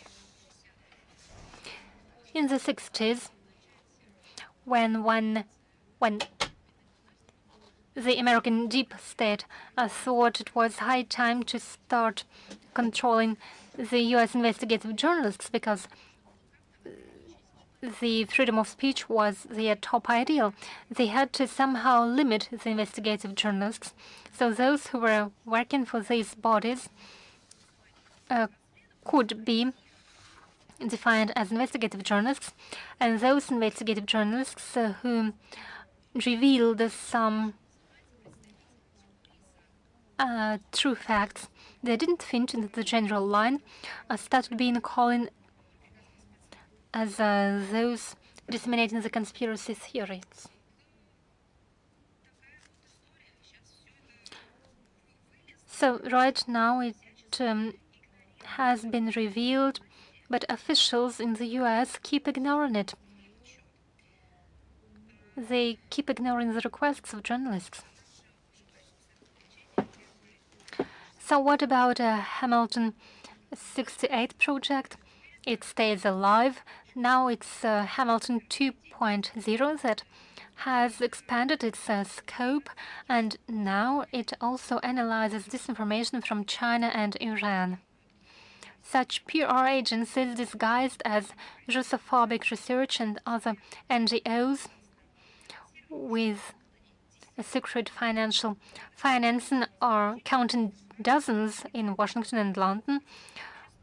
In the 60s, when the American deep state thought it was high time to start controlling the U.S. investigative journalists because the freedom of speech was their top ideal, they had to somehow limit the investigative journalists. So those who were working for these bodies could be defined as investigative journalists, and those investigative journalists who revealed some true facts, they didn't fit into the general line, started being called as those disseminating the conspiracy theories. So right now it has been revealed, but officials in the U.S. keep ignoring it. They keep ignoring the requests of journalists. So what about Hamilton 68 project? It stays alive. Now it's Hamilton 2.0 that has expanded its scope, and now it also analyzes disinformation from China and Iran. Such PR agencies disguised as Russophobic research and other NGOs with a secret financial financing are counting dozens in Washington and London.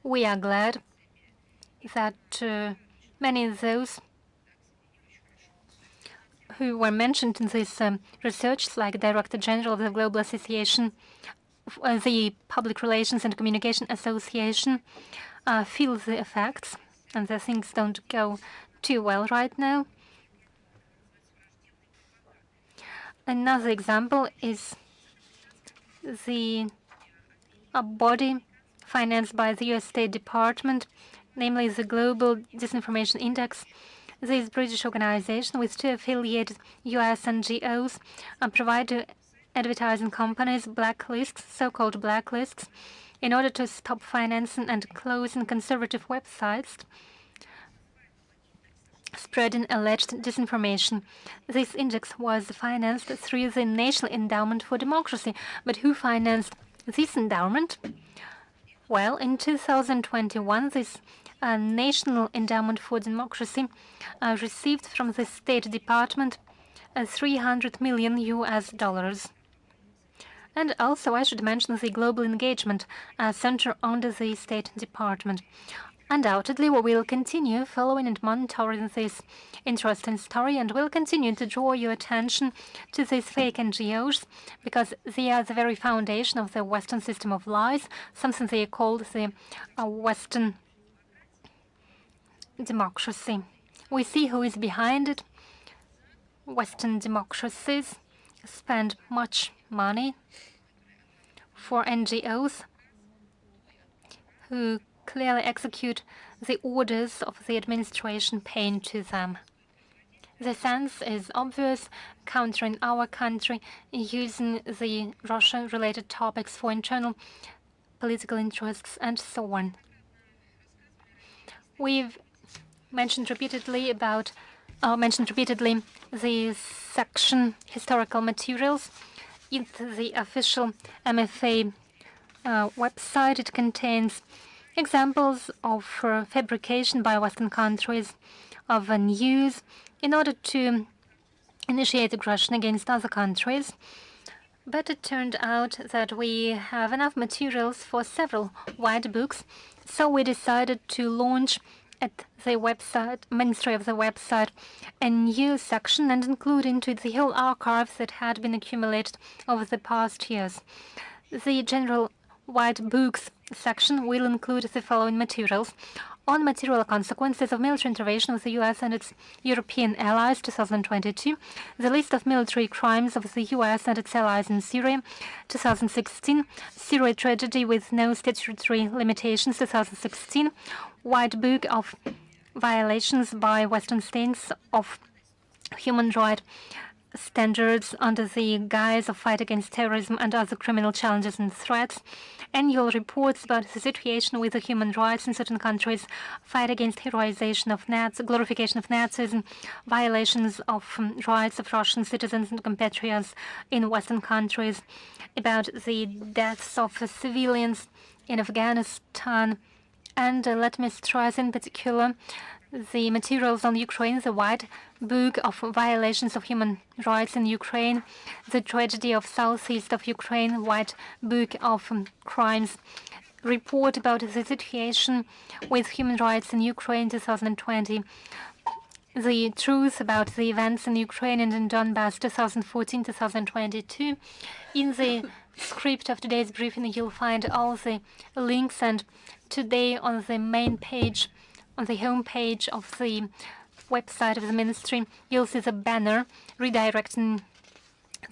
We are glad that many of those who were mentioned in this research, like Director General of the Global Association, the Public Relations and Communication Association, feel the effects, and the things don't go too well right now. Another example is the body financed by the US State Department, namely the Global Disinformation Index. This British organization with 2 affiliated US NGOs provide to advertising companies blacklists, so-called blacklists, in order to stop financing and closing conservative websites spreading alleged disinformation. This index was financed through the National Endowment for Democracy. But who financed this endowment? Well, in 2021, this National Endowment for Democracy received from the State Department $300 million. And also, I should mention the Global Engagement Center under the State Department. Undoubtedly, we will continue following and monitoring this interesting story, and will continue to draw your attention to these fake NGOs, because they are the very foundation of the Western system of lies, something they call the Western democracy. We see who is behind it. Western democracies spend much money for NGOs who clearly execute the orders of the administration paying to them. The sense is obvious: countering our country, using the Russia-related topics for internal political interests, and so on. We've mentioned repeatedly the section historical materials in the official MFA website. It contains examples of fabrication by Western countries of news in order to initiate aggression against other countries. But it turned out that we have enough materials for several white books, so we decided to launch at the website, ministry of the website, a new section and include into the whole archive that had been accumulated over the past years. The General White Books section will include the following materials: on material consequences of military intervention of the U.S. and its European allies 2022, the list of military crimes of the U.S. and its allies in Syria 2016, Syria tragedy with no statutory limitations 2016, White Book of violations by Western states of human rights standards under the guise of fight against terrorism and other criminal challenges and threats, annual reports about the situation with the human rights in certain countries, fight against heroization of glorification of Nazism, violations of rights of Russian citizens and compatriots in Western countries, about the deaths of civilians in Afghanistan, and let me stress in particular the materials on Ukraine, the White Book of violations of human rights in Ukraine, the tragedy of southeast of Ukraine, White Book of crimes, report about the situation with human rights in Ukraine 2020, the truth about the events in Ukraine and in Donbass 2014-2022. In the script of today's briefing, you'll find all the links, and today on the main page, on the home page of the website of the ministry, you'll see the banner redirecting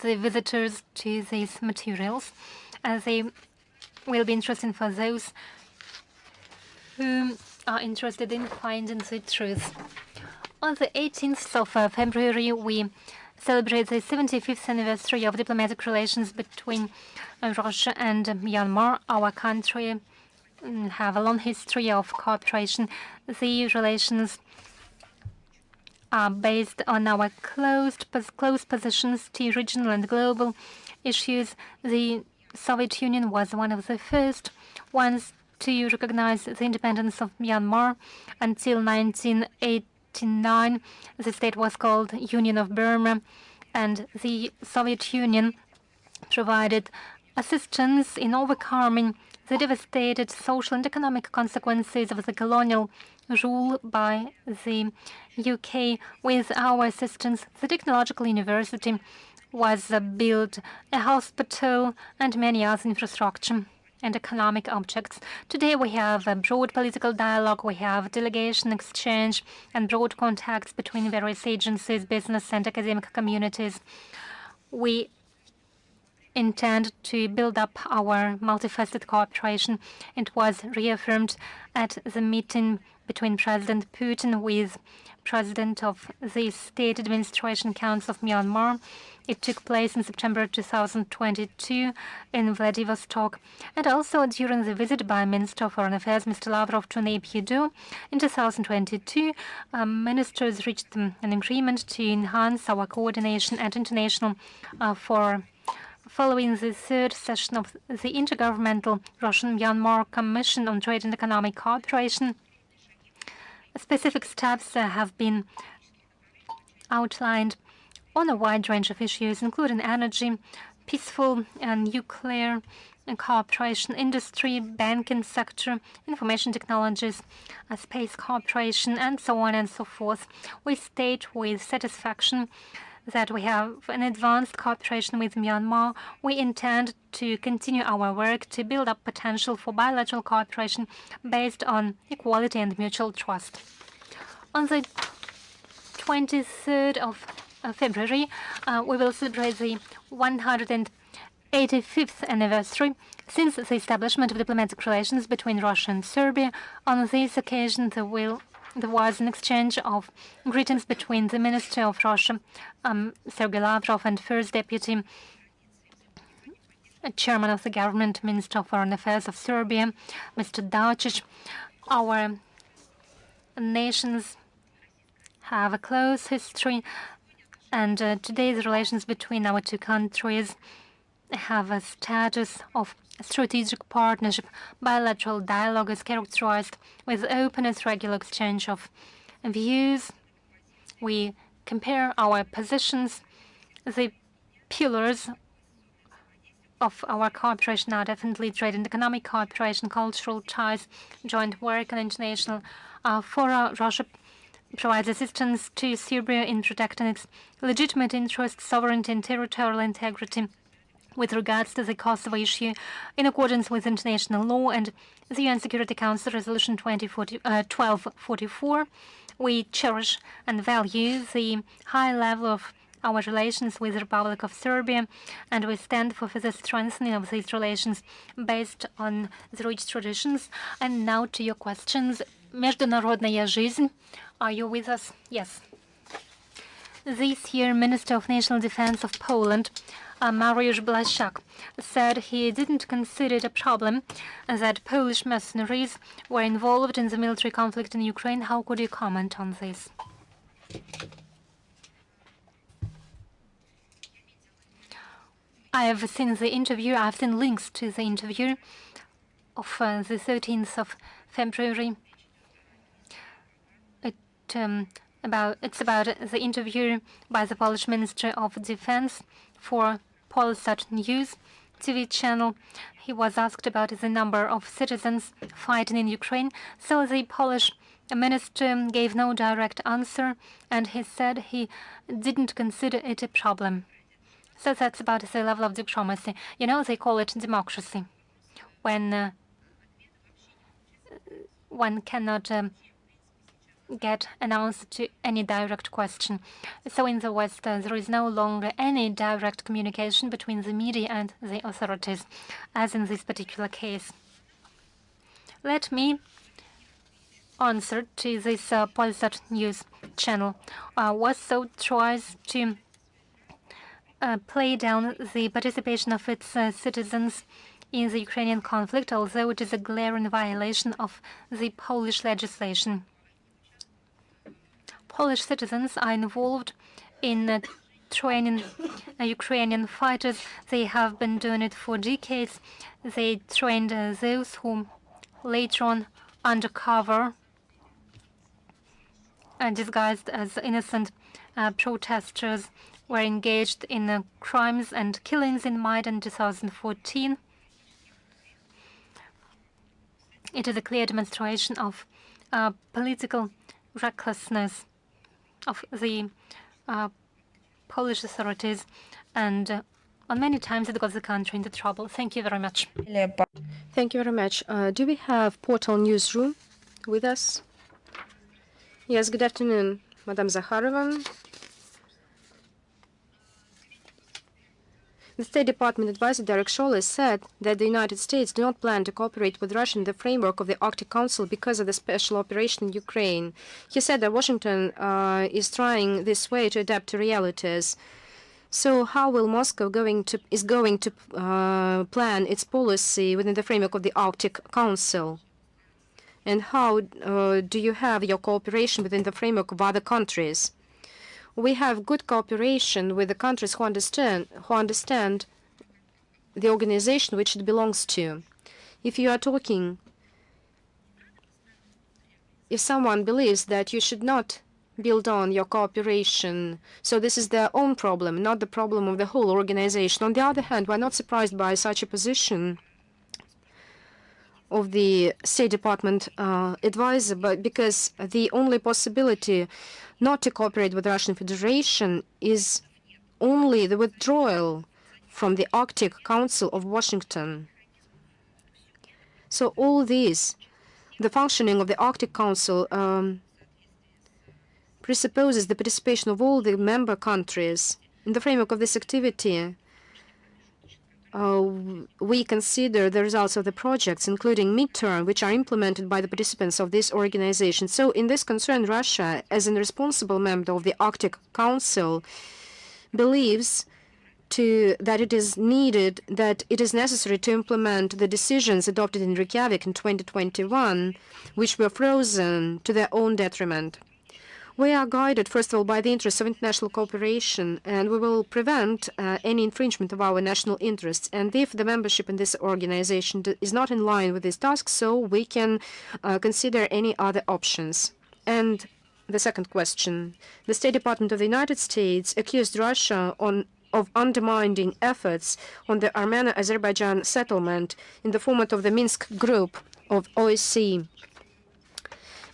the visitors to these materials, and they will be interesting for those who are interested in finding the truth. On the 18th of February, we celebrate the 75th anniversary of diplomatic relations between Russia and Myanmar. Our country have a long history of cooperation. The relations are based on our close positions to regional and global issues. The Soviet Union was one of the first ones to recognize the independence of Myanmar. Until 1989, the state was called Union of Burma, and the Soviet Union provided assistance in overcoming the devastated social and economic consequences of the colonial rule by the UK. With our assistance, the technological university was built, a hospital, and many other infrastructure and economic objects. Today we have a broad political dialogue, we have delegation exchange and broad contacts between various agencies, business and academic communities. We intend to build up our multifaceted cooperation. It was reaffirmed at the meeting between President Putin with President of the State Administration Council of Myanmar. It took place in September 2022 in Vladivostok, and also during the visit by Minister of Foreign Affairs, Mr. Lavrov, to Naypyidaw in 2022. Ministers reached an agreement to enhance our coordination at international forum. Following the third session of the Intergovernmental Russian-Myanmar Commission on Trade and Economic Cooperation, specific steps have been outlined on a wide range of issues, including energy, peaceful and nuclear cooperation, industry, banking sector, information technologies, space cooperation, and so on and so forth. We state with satisfaction that we have an advanced cooperation with Myanmar. We intend to continue our work to build up potential for bilateral cooperation based on equality and mutual trust. On the 23rd of February, we will celebrate the 185th anniversary since the establishment of diplomatic relations between Russia and Serbia. On this occasion, there was an exchange of greetings between the Minister of Russia, Sergei Lavrov, and First Deputy Chairman of the Government, Minister of Foreign Affairs of Serbia, Mr. Dacic. Our nations have a close history, and today the relations between our two countries have a status of strategic partnership. Bilateral dialogue is characterized with openness, regular exchange of views. We compare our positions. The pillars of our cooperation are definitely trade and economic cooperation, cultural ties, joint work, and international fora. Russia provides assistance to Serbia in protecting its legitimate interests, sovereignty, and territorial integrity. with regards to the Kosovo issue in accordance with international law and the UN Security Council Resolution 1244. We cherish and value the high level of our relations with the Republic of Serbia, and we stand for further strengthening of these relations based on the rich traditions. And now to your questions. Международная жизнь. Are you with us? Yes. This year, Minister of National Defense of Poland, Maria Zakharova, said he didn't consider it a problem that Polish mercenaries were involved in the military conflict in Ukraine. How could you comment on this? I have seen the interview. I've seen links to the interview of the 13th of February. It's about the interview by the Polish Minister of Defense for Polsat News TV channel. He was asked about the number of citizens fighting in Ukraine. So the Polish minister gave no direct answer, and he said he didn't consider it a problem. So that's about the level of diplomacy. You know, they call it democracy, when one cannot get an answer to any direct question. So in the West, there is no longer any direct communication between the media and the authorities, as in this particular case. Let me answer to this Polsat News channel. Warsaw tries to play down the participation of its citizens in the Ukrainian conflict, although it is a glaring violation of the Polish legislation. Polish citizens are involved in training Ukrainian fighters. They have been doing it for decades. They trained those who later on, undercover and disguised as innocent protesters, were engaged in crimes and killings in Maidan in 2014. It is a clear demonstration of political recklessness of the Polish authorities, and on many times it got the country into trouble. Thank you very much. Thank you very much. Do we have Portal Newsroom with us? Yes, good afternoon, Madam Zakharova. The State Department advisor Derek Chollet said that the United States do not plan to cooperate with Russia in the framework of the Arctic Council because of the special operation in Ukraine. He said that Washington is trying this way to adapt to realities. So how will Moscow is going to plan its policy within the framework of the Arctic Council? And how do you have your cooperation within the framework of other countries? We have good cooperation with the countries who understand the organization which it belongs to. If you are talking, if someone believes that you should not build on your cooperation, so this is their own problem, not the problem of the whole organization. On the other hand, we're not surprised by such a position of the State Department advisor, but because the only possibility not to cooperate with the Russian Federation is only the withdrawal from the Arctic Council of Washington. So all these, the functioning of the Arctic Council presupposes the participation of all the member countries. In the framework of this activity, we consider the results of the projects, including midterm, which are implemented by the participants of this organization. So in this concern, Russia, as a responsible member of the Arctic Council, believes that it is necessary to implement the decisions adopted in Reykjavik in 2021, which were frozen to their own detriment. We are guided, first of all, by the interests of international cooperation, and we will prevent any infringement of our national interests. And if the membership in this organization is not in line with this task, so we can consider any other options. And the second question. The State Department of the United States accused Russia of undermining efforts on the Armenia-Azerbaijan settlement in the format of the Minsk Group of OSCE.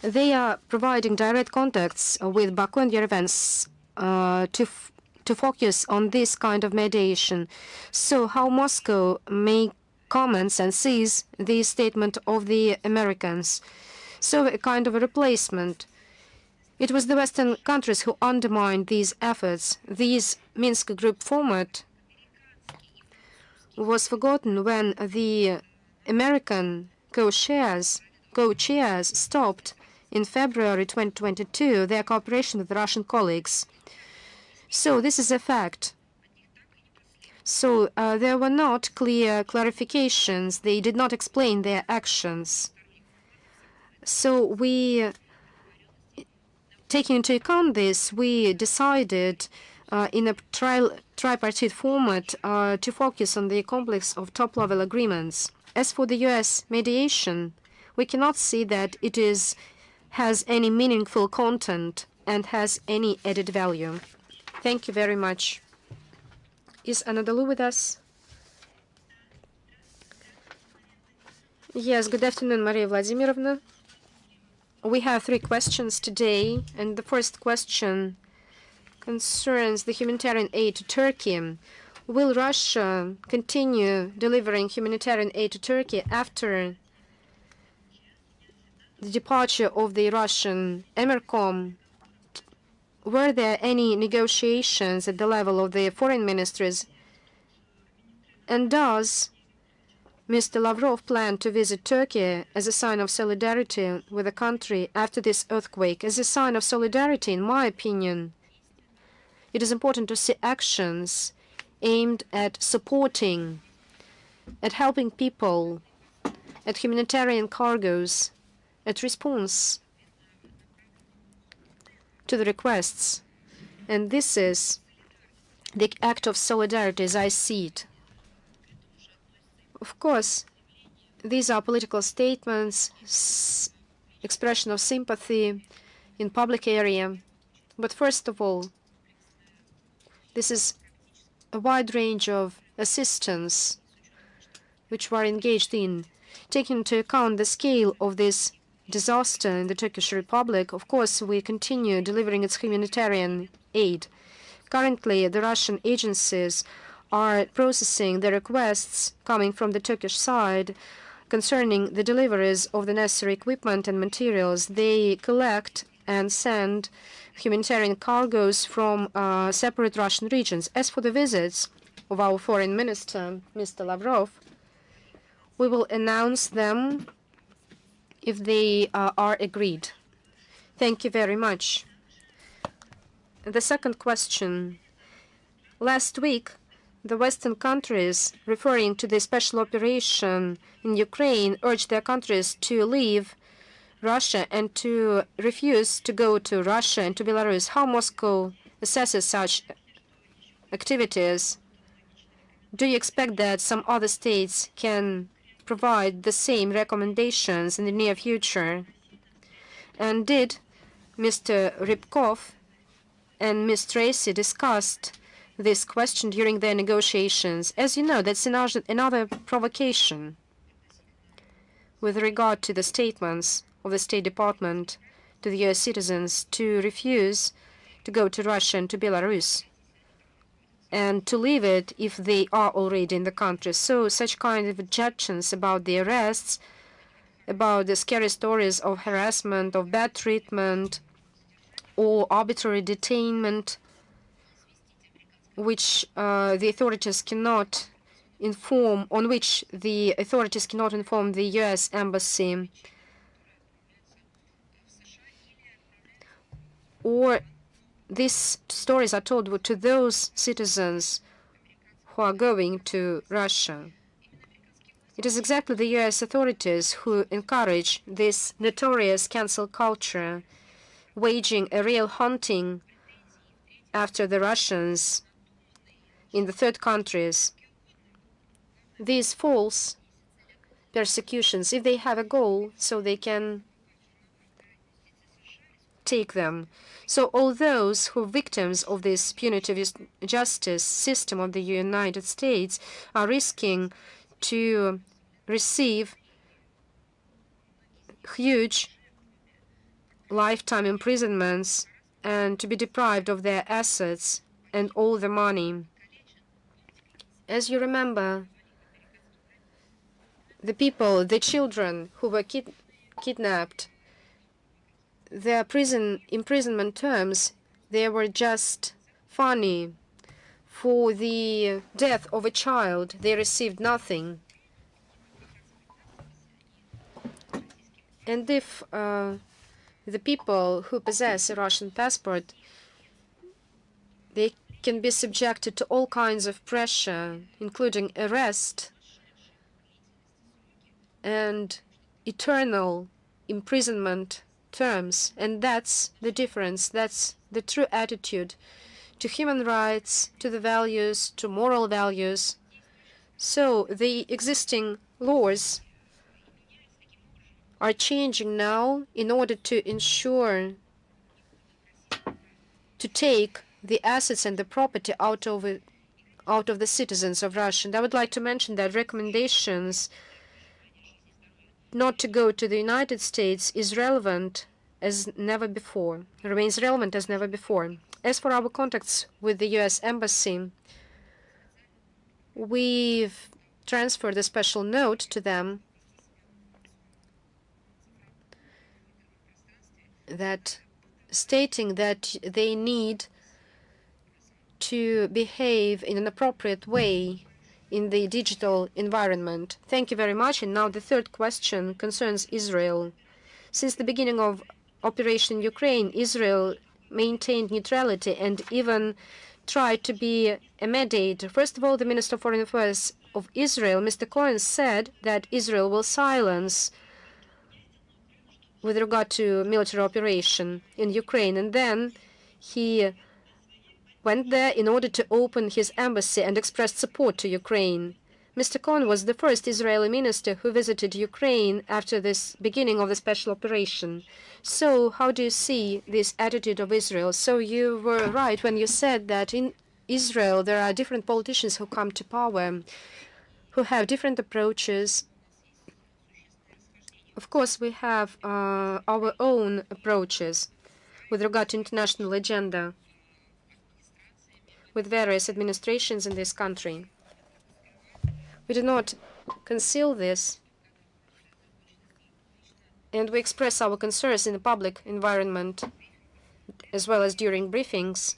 They are providing direct contacts with Baku and Yerevan to focus on this kind of mediation. So how Moscow may comments and sees the statement of the Americans. So a kind of a replacement. It was the Western countries who undermined these efforts. This Minsk group format was forgotten when the American co-chairs stopped in February 2022 their cooperation with Russian colleagues. So this is a fact. So there were not clear clarifications. They did not explain their actions. So we, taking into account this, we decided in a tripartite format to focus on the complex of top-level agreements. As for the U.S. mediation, we cannot see that it has any meaningful content and has any added value. Thank you very much. Is Anadolu with us? Yes, good afternoon, Maria Vladimirovna. We have 3 questions today, and the first question concerns the humanitarian aid to Turkey. Will Russia continue delivering humanitarian aid to Turkey after the departure of the Russian Emircom? Were there any negotiations at the level of the foreign ministries? And does Mr. Lavrov plan to visit Turkey as a sign of solidarity with the country after this earthquake? As a sign of solidarity, in my opinion, it is important to see actions aimed at supporting, at helping people, at humanitarian cargoes, at response to the requests. And this is the act of solidarity as I see it. Of course, these are political statements, expression of sympathy in public area. But first of all, this is a wide range of assistance which we are engaged in. Taking into account the scale of this disaster in the Turkish Republic, of course, we continue delivering its humanitarian aid. Currently, the Russian agencies are processing the requests coming from the Turkish side concerning the deliveries of the necessary equipment and materials. They collect and send humanitarian cargoes from separate Russian regions. As for the visits of our foreign minister, Mr. Lavrov, we will announce them if they are agreed. Thank you very much. The second question. Last week, the Western countries, referring to the special operation in Ukraine, urged their countries to leave Russia and to refuse to go to Russia and to Belarus. How Moscow assesses such activities? Do you expect that some other states can provide the same recommendations in the near future? And did Mr. Rybkov and Ms. Tracy discussed this question during their negotiations? As you know, that's another provocation with regard to the statements of the State Department to the U.S. citizens to refuse to go to Russia and to Belarus and to leave it if they are already in the country. So such kind of objections about the arrests, about the scary stories of harassment, of bad treatment, or arbitrary detainment, which the authorities cannot inform, on which the authorities cannot inform the U.S. embassy, or these stories are told to those citizens who are going to Russia. It is exactly the U.S. authorities who encourage this notorious cancel culture, waging a real hunting after the Russians in the third countries. These false persecutions, if they have a goal, so they can take them. So all those who are victims of this punitive justice system of the United States are risking to receive huge lifetime imprisonments and to be deprived of their assets and all the money. As you remember, the people, the children who were kidnapped, their imprisonment terms, they were just funny. For the death of a child, they received nothing. And if the people who possess a Russian passport, they can be subjected to all kinds of pressure, including arrest and eternal imprisonment terms. And that's the difference. That's the true attitude to human rights, to the values, to moral values. So the existing laws are changing now in order to ensure to take the assets and the property out of the citizens of Russia. And I would like to mention that recommendations not to go to the United States is relevant as never before, remains relevant as never before. As for our contacts with the U.S. Embassy, we've transferred a special note to them that stating that they need to behave in an appropriate way in the digital environment. Thank you very much. And now the third question concerns Israel. Since the beginning of Operation Ukraine, Israel maintained neutrality and even tried to be a mediator. First of all, the Minister of Foreign Affairs of Israel, Mr. Cohen, said that Israel will silence with regard to military operation in Ukraine. And then he went there in order to open his embassy and expressed support to Ukraine. Mr. Cohen was the first Israeli minister who visited Ukraine after this beginning of the special operation. So how do you see this attitude of Israel? So you were right when you said that in Israel there are different politicians who come to power, who have different approaches. Of course, we have our own approaches with regard to international agenda with various administrations in this country. We do not conceal this, and we express our concerns in the public environment as well as during briefings.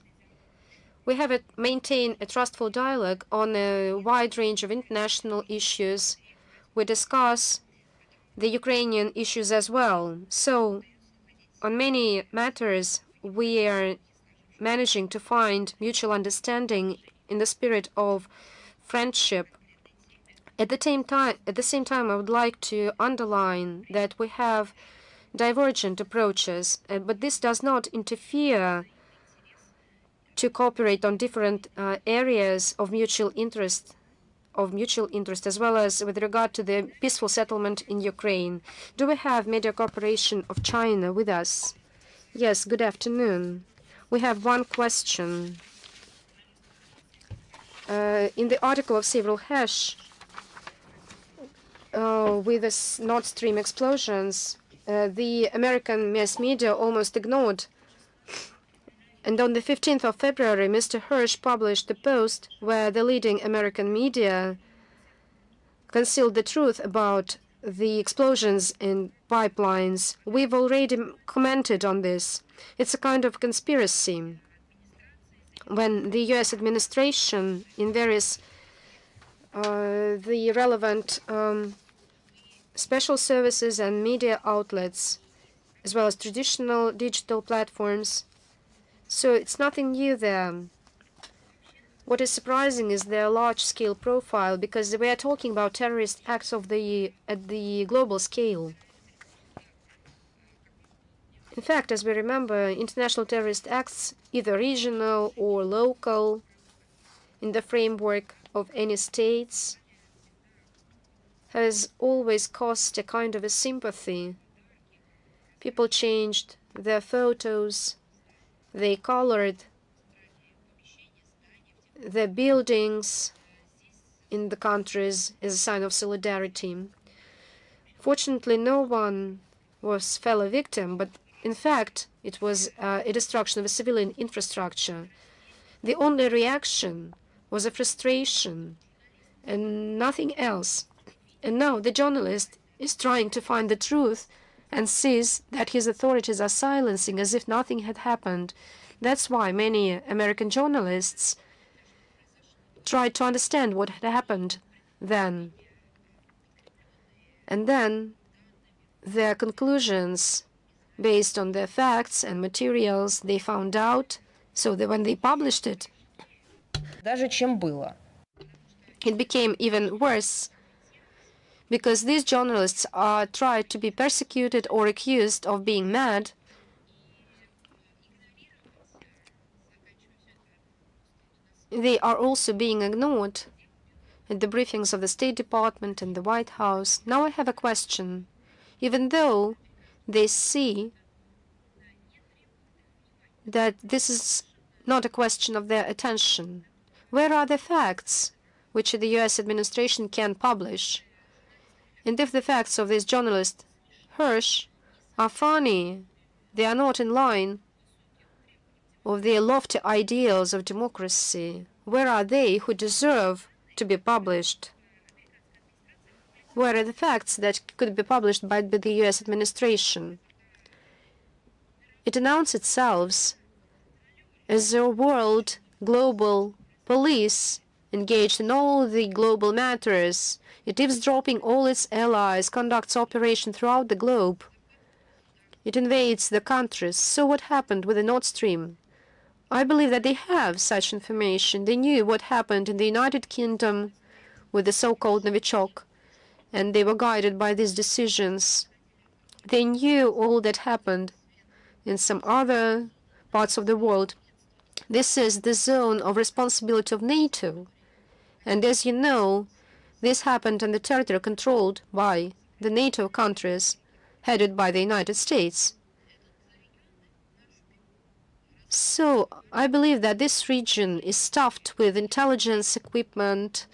We have maintained a trustful dialogue on a wide range of international issues. We discuss the Ukrainian issues as well. So on many matters, we are managing to find mutual understanding in the spirit of friendship. At the same time, I would like to underline that we have divergent approaches, but this does not interfere to cooperate on different areas of mutual interest, as well as with regard to the peaceful settlement in Ukraine. Do we have Media Corporation of China with us? Yes, good afternoon. We have one question. In the article of several hash, with the Nord Stream explosions, the American mass media almost ignored. And on the 15th of February, Mr. Hirsch published a post where the leading American media concealed the truth about the explosions in pipelines. We've already commented on this. It's a kind of conspiracy. When the U.S. administration in various the relevant special services and media outlets, as well as traditional digital platforms. So it's nothing new there. What is surprising is their large-scale profile, because we are talking about terrorist acts at the global scale. In fact, as we remember, international terrorist acts, either regional or local, in the framework of any states, has always caused a kind of a sympathy. People changed their photos, they colored the buildings in the countries as a sign of solidarity. Fortunately, no one fell a victim, but in fact, it was a destruction of a civilian infrastructure. The only reaction was a frustration and nothing else. And now the journalist is trying to find the truth and sees that his authorities are silencing as if nothing had happened. That's why many American journalists tried to understand what had happened then. And then their conclusions, based on the facts and materials they found out, so that when they published it, it became even worse, because these journalists are tried to be persecuted or accused of being mad. They are also being ignored at the briefings of the State Department and the White House. Now I have a question. Even though they see that this is not a question of their attention, where are the facts which the U.S. administration can publish? And if the facts of this journalist Hirsch are funny, they are not in line of the lofty ideals of democracy, where are they who deserve to be published? Where are the facts that could be published by the U.S. administration? It announced itself as a world global police engaged in all the global matters. It eavesdropping all its allies, conducts operations throughout the globe. It invades the countries. So what happened with the Nord Stream? I believe that they have such information. They knew what happened in the United Kingdom with the so-called Novichok, and they were guided by these decisions. They knew all that happened in some other parts of the world. This is the zone of responsibility of NATO. And as you know, this happened on the territory controlled by the NATO countries, headed by the United States. So I believe that this region is stuffed with intelligence equipment,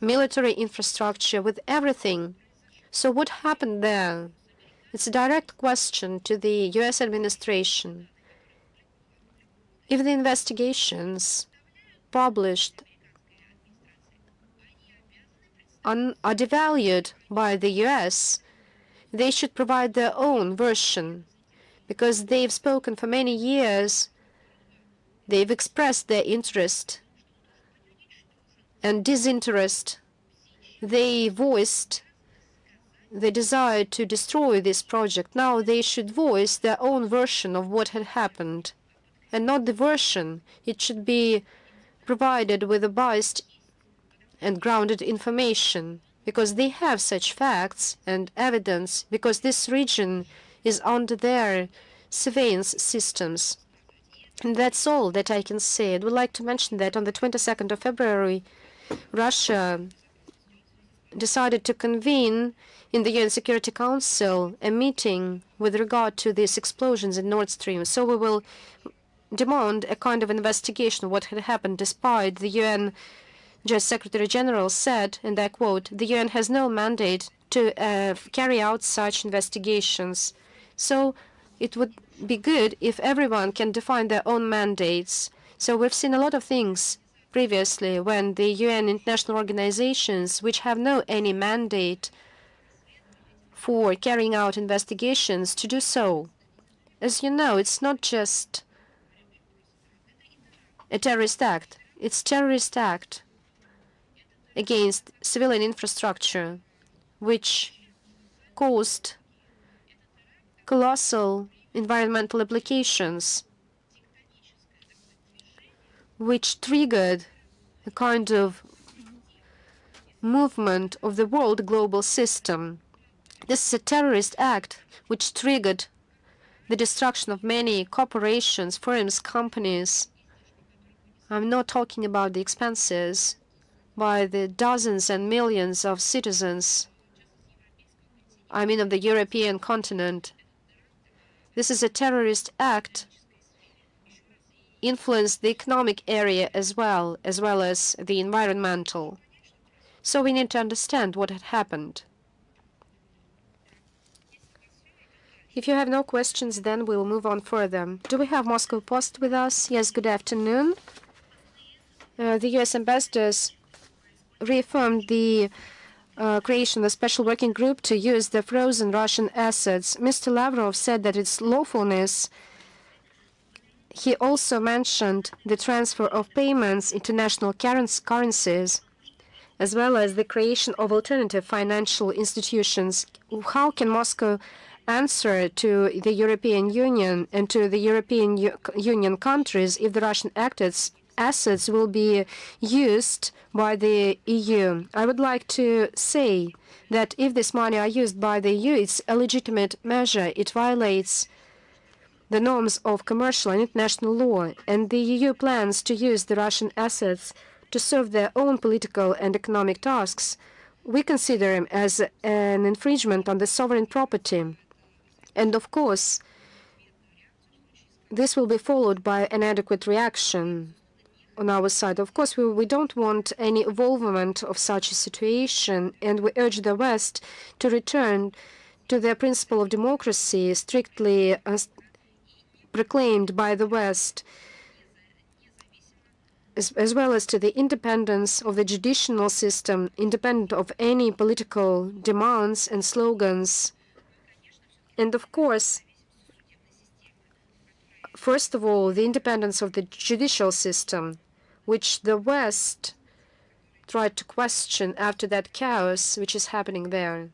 military infrastructure, with everything. So what happened there? It's a direct question to the U.S. administration. If the investigations published are devalued by the U.S., they should provide their own version, because they've spoken for many years. They've expressed their interest and disinterest. They voiced the desire to destroy this project. Now they should voice their own version of what had happened, and not the version. It should be provided with a biased and grounded information, because they have such facts and evidence, because this region is under their surveillance systems. And that's all that I can say. I would like to mention that on the 22nd of February, Russia decided to convene in the UN Security Council a meeting with regard to these explosions in Nord Stream. So we will demand a kind of investigation of what had happened, despite the UN Just Secretary General said, and I quote, "The UN has no mandate to carry out such investigations." So it would be good if everyone can define their own mandates. So we've seen a lot of things previously when the UN international organizations, which have no any mandate for carrying out investigations, to do so. As you know, it's not just a terrorist act. It's terrorist act against civilian infrastructure, which caused colossal environmental implications, which triggered a kind of movement of the world global system. This is a terrorist act which triggered the destruction of many corporations, firms, companies. I'm not talking about the expenses by the dozens and millions of citizens, I mean of the European continent. This is a terrorist act, influenced the economic area as well as the environmental. So we need to understand what had happened. If you have no questions, then we'll move on further. Do we have Moscow Post with us? Yes, good afternoon. The U.S. ambassadors reaffirmed the creation of a special working group to use the frozen Russian assets. Mr. Lavrov said that its lawfulness. He also mentioned the transfer of payments, international currencies, as well as the creation of alternative financial institutions. How can Moscow answer to the European Union and to the European Union countries if the Russian assets will be used by the EU? I would like to say that if this money are used by the EU, it's a legitimate measure. It violates the norms of commercial and international law, and the EU plans to use the Russian assets to serve their own political and economic tasks. We consider them as an infringement on the sovereign property. And of course, this will be followed by an adequate reaction on our side. Of course, we don't want any involvement of such a situation, and we urge the West to return to the principle of democracy strictly proclaimed by the West, as well as to the independence of the judicial system, independent of any political demands and slogans. And of course, first of all, the independence of the judicial system, which the West tried to question after that chaos which is happening there.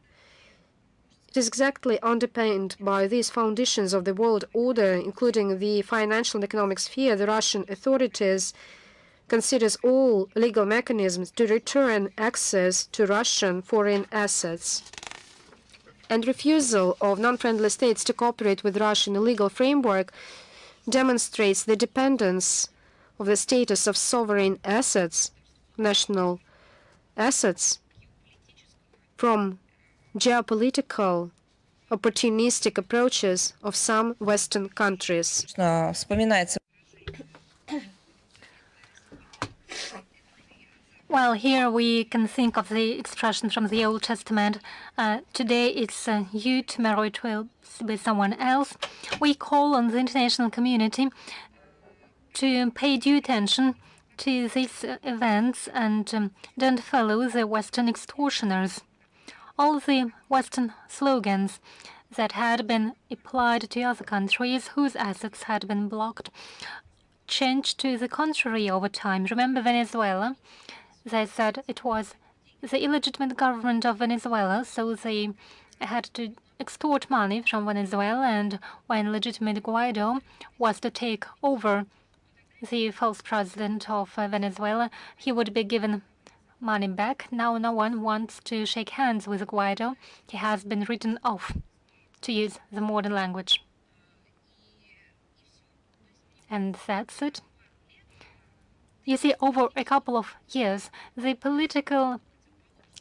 It is exactly underpinned by these foundations of the world order, including the financial and economic sphere. The Russian authorities considers all legal mechanisms to return access to Russian foreign assets. And refusal of non-friendly states to cooperate with Russian legal framework demonstrates the dependence of the status of sovereign assets, national assets, from geopolitical opportunistic approaches of some Western countries. Well, here we can think of the expression from the Old Testament. Today it's you, tomorrow it will be someone else. We call on the international community to pay due attention to these events and don't follow the Western extortioners. All the Western slogans that had been applied to other countries whose assets had been blocked changed to the contrary over time. Remember Venezuela? They said it was the illegitimate government of Venezuela, so they had to extort money from Venezuela, and when legitimate Guaido was to take over the false president of Venezuela, he would be given money back. Now no one wants to shake hands with Guaido. He has been written off, to use the modern language. And that's it. You see, over a couple of years, the political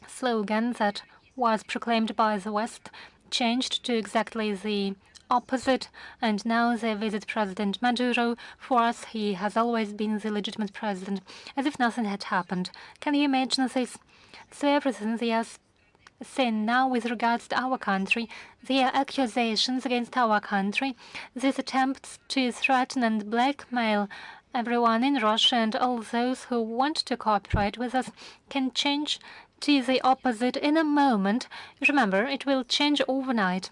slogan that was proclaimed by the West changed to exactly the opposite, and now they visit President Maduro. For us, he has always been the legitimate president, as if nothing had happened. Can you imagine this? So everything they are saying now with regards to our country, their accusations against our country, these attempts to threaten and blackmail everyone in Russia and all those who want to cooperate with us, can change to the opposite in a moment. Remember, it will change overnight.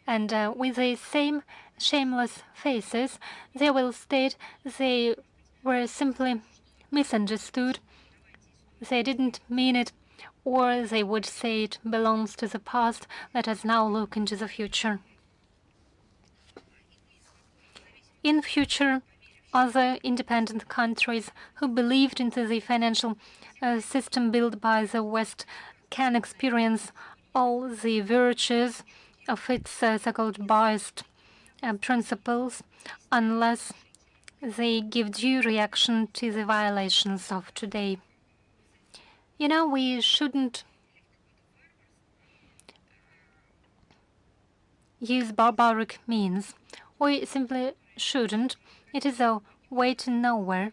And with the same shameless faces, they will state they were simply misunderstood, they didn't mean it, or they would say it belongs to the past, let us now look into the future. In future, other independent countries who believed into the financial system built by the West can experience all the virtues of its so-called biased principles unless they give due reaction to the violations of today. You know, we shouldn't use barbaric means. We simply shouldn't. It is a way to nowhere.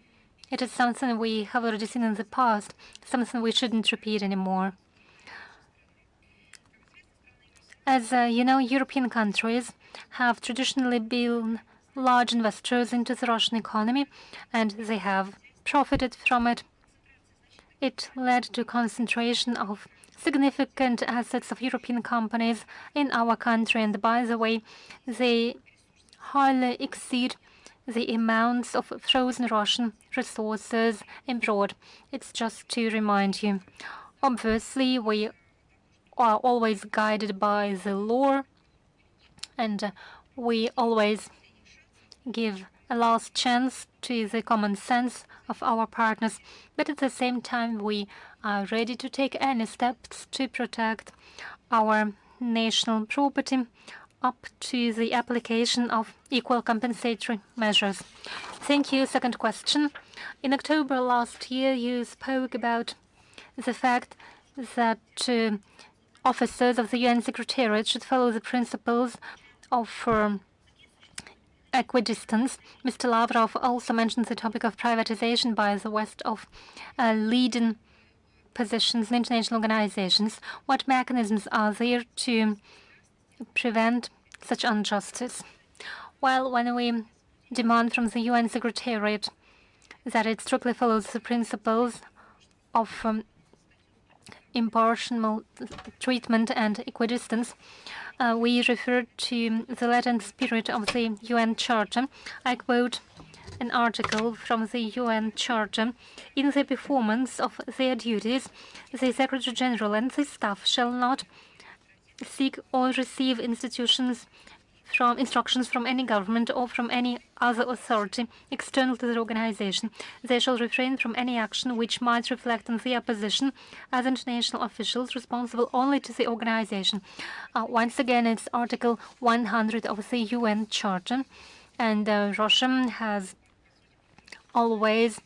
It is something we have already seen in the past, something we shouldn't repeat anymore. As you know, European countries have traditionally been large investors into the Russian economy, and they have profited from it. It led to concentration of significant assets of European companies in our country, and by the way, they highly exceed the amounts of frozen Russian resources abroad. It's just to remind you. Obviously, we are always guided by the law, and we always give a last chance to the common sense of our partners. But at the same time, we are ready to take any steps to protect our national property up to the application of equal compensatory measures. Thank you. Second question. In October last year, you spoke about the fact that officers of the UN Secretariat should follow the principles of equidistance. Mr. Lavrov also mentioned the topic of privatization by the West of leading positions in international organizations. What mechanisms are there to prevent such injustice? Well, when we demand from the UN Secretariat that it strictly follows the principles of impartial treatment and equidistance, we refer to the latent spirit of the UN Charter. I quote an article from the UN Charter. In the performance of their duties, the Secretary General and the staff shall not seek or receive instructions from any government or from any other authority external to the organization. They shall refrain from any action which might reflect on their position as international officials responsible only to the organization. Once again, it's Article 100 of the UN Charter, and Russia has always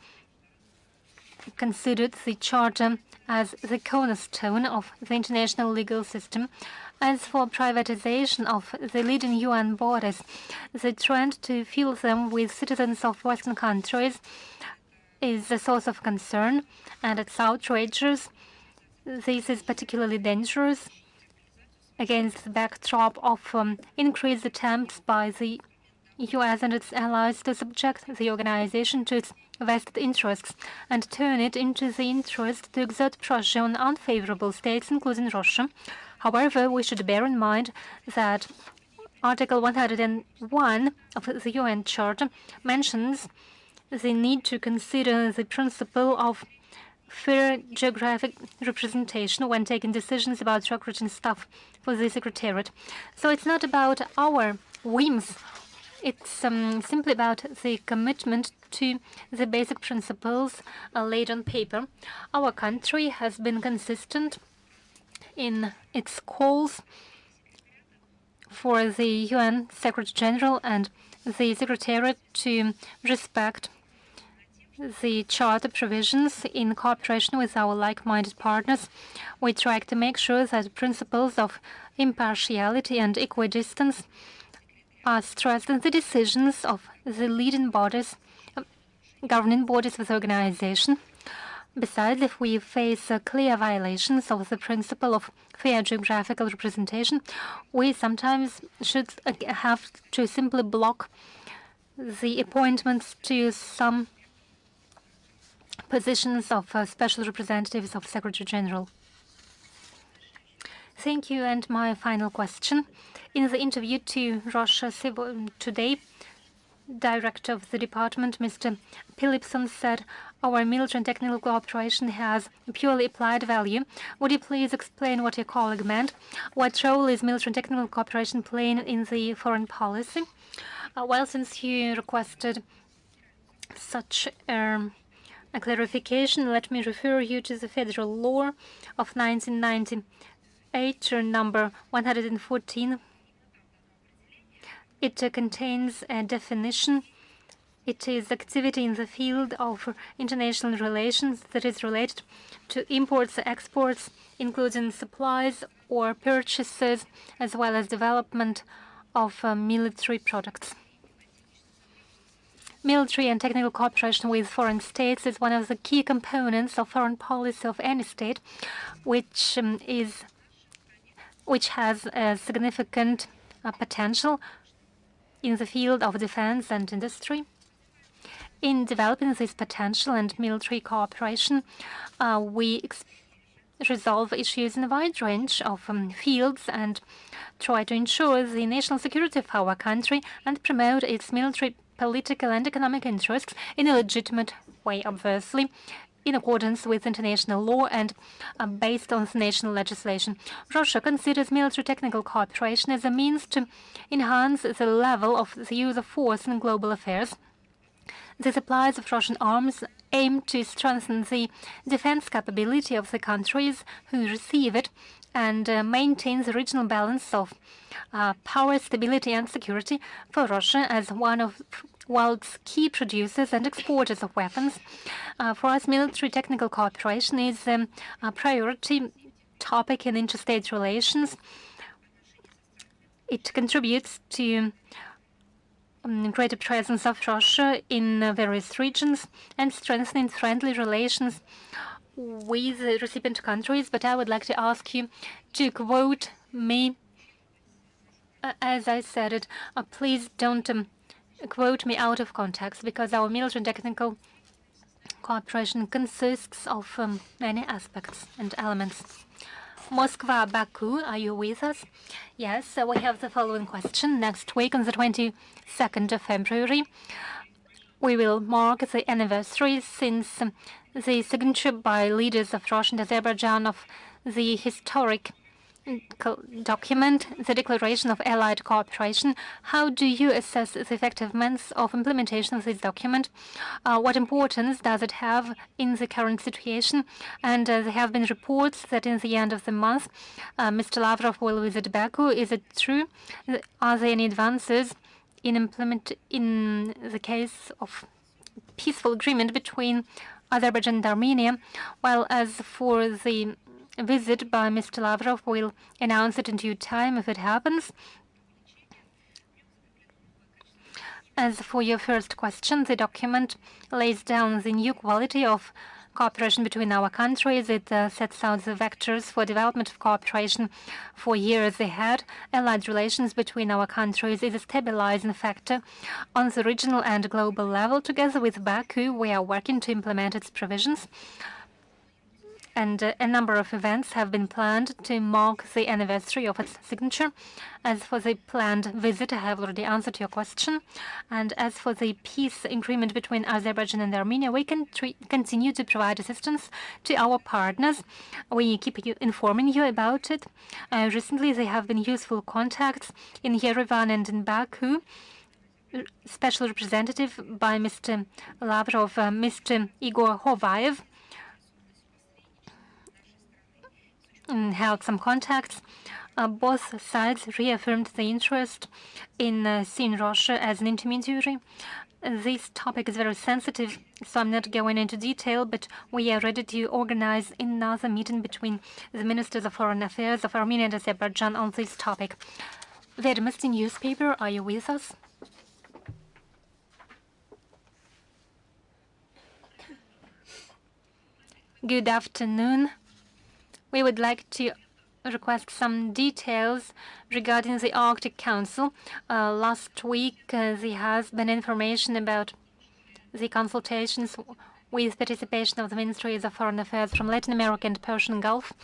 considered the Charter as the cornerstone of the international legal system. As for privatization of the leading UN bodies, the trend to fill them with citizens of Western countries is a source of concern, and it's outrageous. This is particularly dangerous against the backdrop of increased attempts by the US and its allies to subject the organization to its vested interests and turn it into the interest to exert pressure on unfavorable states, including Russia. However, we should bear in mind that Article 101 of the UN Charter mentions the need to consider the principle of fair geographic representation when taking decisions about recruiting staff for the Secretariat. So it's not about our whims. It's simply about the commitment to the basic principles laid on paper. Our country has been consistent in its calls for the UN Secretary General and the Secretariat to respect the Charter provisions in cooperation with our like-minded partners. We try to make sure that principles of impartiality and equidistance are stressed in the decisions of the leading bodies, governing bodies of the organization. Besides, if we face clear violations of the principle of fair geographical representation, we sometimes should have to simply block the appointments to some positions of special representatives of Secretary General. Thank you. And my final question. In the interview to Russia Today, Director of the department, Mr. Philipson, said our military and technical cooperation has purely applied value. Would you please explain what your colleague meant? What role is military and technical cooperation playing in the foreign policy? Well, since you requested such a clarification, let me refer you to the federal law of 1998, number 114. It contains a definition. It is activity in the field of international relations that is related to imports, exports, including supplies or purchases, as well as development of military products. Military and technical cooperation with foreign states is one of the key components of foreign policy of any state, which is which has a significant potential in the field of defense and industry. In developing this potential and military cooperation, we resolve issues in a wide range of fields and try to ensure the national security of our country and promote its military, political, and economic interests in a legitimate way, obviously, in accordance with international law and based on national legislation. Russia considers military technical cooperation as a means to enhance the level of the use of force in global affairs. The supplies of Russian arms aim to strengthen the defense capability of the countries who receive it and maintain the regional balance of power, stability, and security for Russia as one of world's key producers and exporters of weapons. For us, military technical cooperation is a priority topic in interstate relations. It contributes to greater presence of Russia in various regions and strengthening friendly relations with the recipient countries. But I would like to ask you to quote me as I said it. Please don't quote me out of context, because our military and technical cooperation consists of many aspects and elements. Moscow, Baku, are you with us? Yes, we have the following question. Next week, on the 22nd of February, we will mark the anniversary since the signature by leaders of Russia and Azerbaijan of the historic document, the Declaration of Allied Cooperation. How do you assess the effectiveness of implementation of this document? What importance does it have in the current situation? And there have been reports that in the end of the month, Mr. Lavrov will visit Baku. Is it true? Are there any advances in the case of peaceful agreement between Azerbaijan and Armenia? While as for the visit by Mr. Lavrov, we'll announce it in due time if it happens. As for your first question, the document lays down the new quality of cooperation between our countries. It sets out the vectors for development of cooperation for years ahead. Allied relations between our countries is a stabilizing factor on the regional and global level. Together with Baku, we are working to implement its provisions. And a number of events have been planned to mark the anniversary of its signature. As for the planned visit, I have already answered your question. And as for the peace agreement between Azerbaijan and Armenia, we can continue to provide assistance to our partners. We keep informing you about it. Recently, there have been useful contacts in Yerevan and in Baku. Special representative by Mr. Lavrov, Mr. Igor Hovayev, held some contacts. Both sides reaffirmed the interest in seeing Russia as an intermediary. This topic is very sensitive, so I'm not going into detail, but we are ready to organize another meeting between the ministers of foreign affairs of Armenia and Azerbaijan on this topic. Vedomosti newspaper, are you with us? Good afternoon. We would like to request some details regarding the Arctic Council. Last week, there has been information about the consultations with participation of the Ministries of Foreign Affairs from Latin America and Persian Gulf.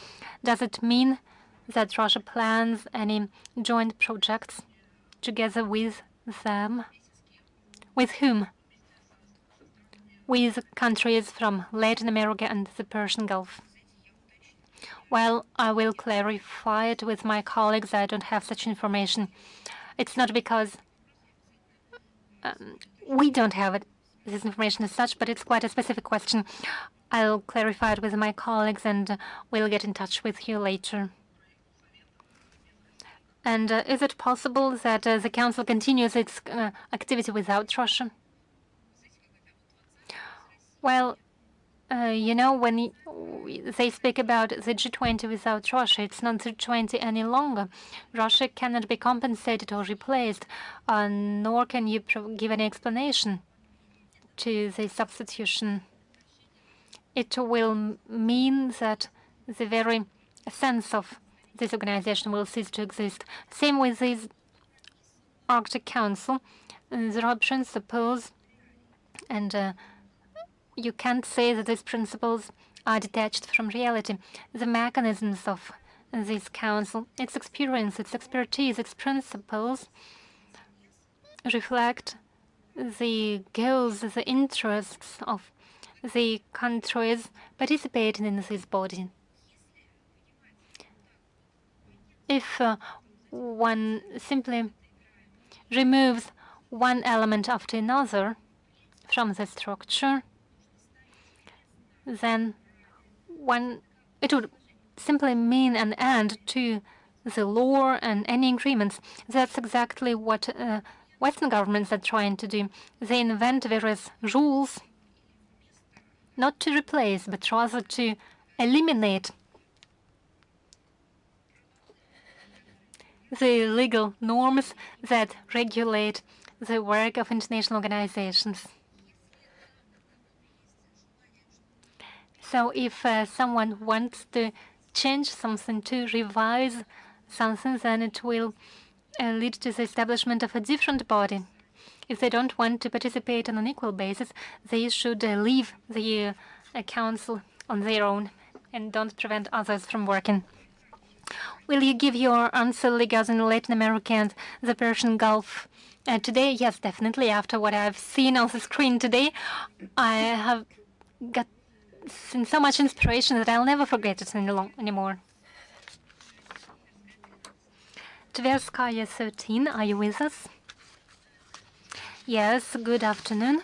Does it mean that Russia plans any joint projects together with them? With whom? With countries from Latin America and the Persian Gulf. Well, I will clarify it with my colleagues. I don't have such information. It's not because we don't have this information as such, but it's quite a specific question. I'll clarify it with my colleagues and we'll get in touch with you later. And is it possible that the Council continues its activity without Russia? Well, you know, when they speak about the G20 without Russia, it's not the G20 any longer. Russia cannot be compensated or replaced, nor can you give any explanation to the substitution. It will mean that the very sense of this organization will cease to exist. Same with this Arctic Council. There are principles, and you can't say that these principles are detached from reality. The mechanisms of this council, its experience, its expertise, its principles reflect the goals, the interests of the countries participating in this body. If one simply removes one element after another from the structure, then it would simply mean an end to the law and any agreements. That's exactly what Western governments are trying to do. They invent various rules, not to replace, but rather to eliminate the legal norms that regulate the work of international organizations. So if someone wants to change something, to revise something, then it will lead to the establishment of a different body. If they don't want to participate on an equal basis, they should leave the council on their own and don't prevent others from working. Will you give your answer regarding Latin America and the Persian Gulf today? Yes, definitely. After what I've seen on the screen today, I have got so much inspiration that I'll never forget it anymore. Tverskaya 13, are you with us? Yes, good afternoon.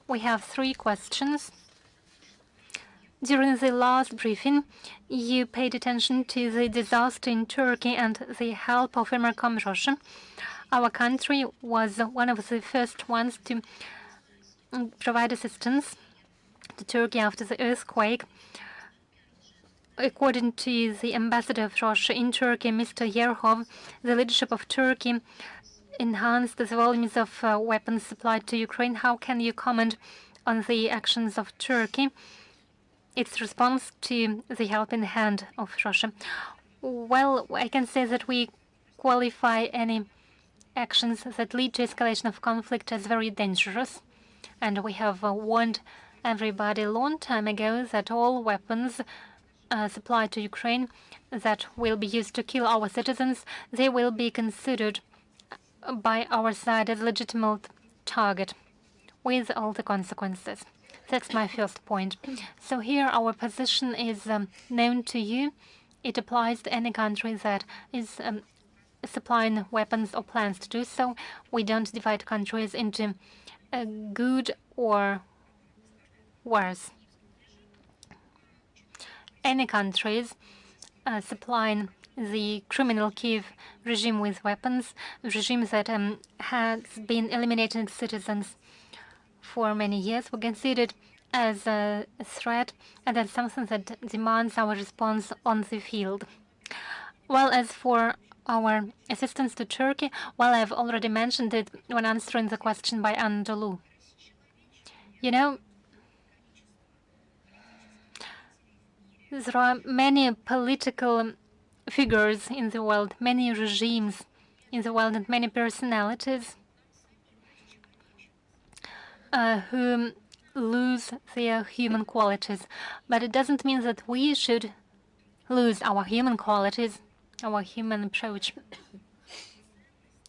We have 3 questions. During the last briefing, you paid attention to the disaster in Turkey and the help of Myanmar-Russia. Our country was one of the first ones to provide assistance to Turkey after the earthquake. According to the ambassador of Russia in Turkey, Mr. Yerhov, the leadership of Turkey enhanced the volumes of weapons supplied to Ukraine. How can you comment on the actions of Turkey, its response to the helping hand of Russia? Well, I can say that we qualify any actions that lead to escalation of conflict as very dangerous. And we have warned everybody a long time ago that all weapons supplied to Ukraine that will be used to kill our citizens, they will be considered by our side as a legitimate target with all the consequences. That's my first point. So here our position is known to you. It applies to any country that is supplying weapons or plans to do so. We don't divide countries into good or worse. Any countries supplying the criminal Kyiv regime with weapons, regimes that has been eliminating citizens for many years, were considered as a threat and as something that demands our response on the field. Well, as for our assistance to Turkey, well, I've already mentioned it when answering the question by Anadolu. You know, there are many political figures in the world, many regimes in the world, and many personalities who lose their human qualities. But it doesn't mean that we should lose our human qualities, our human approach.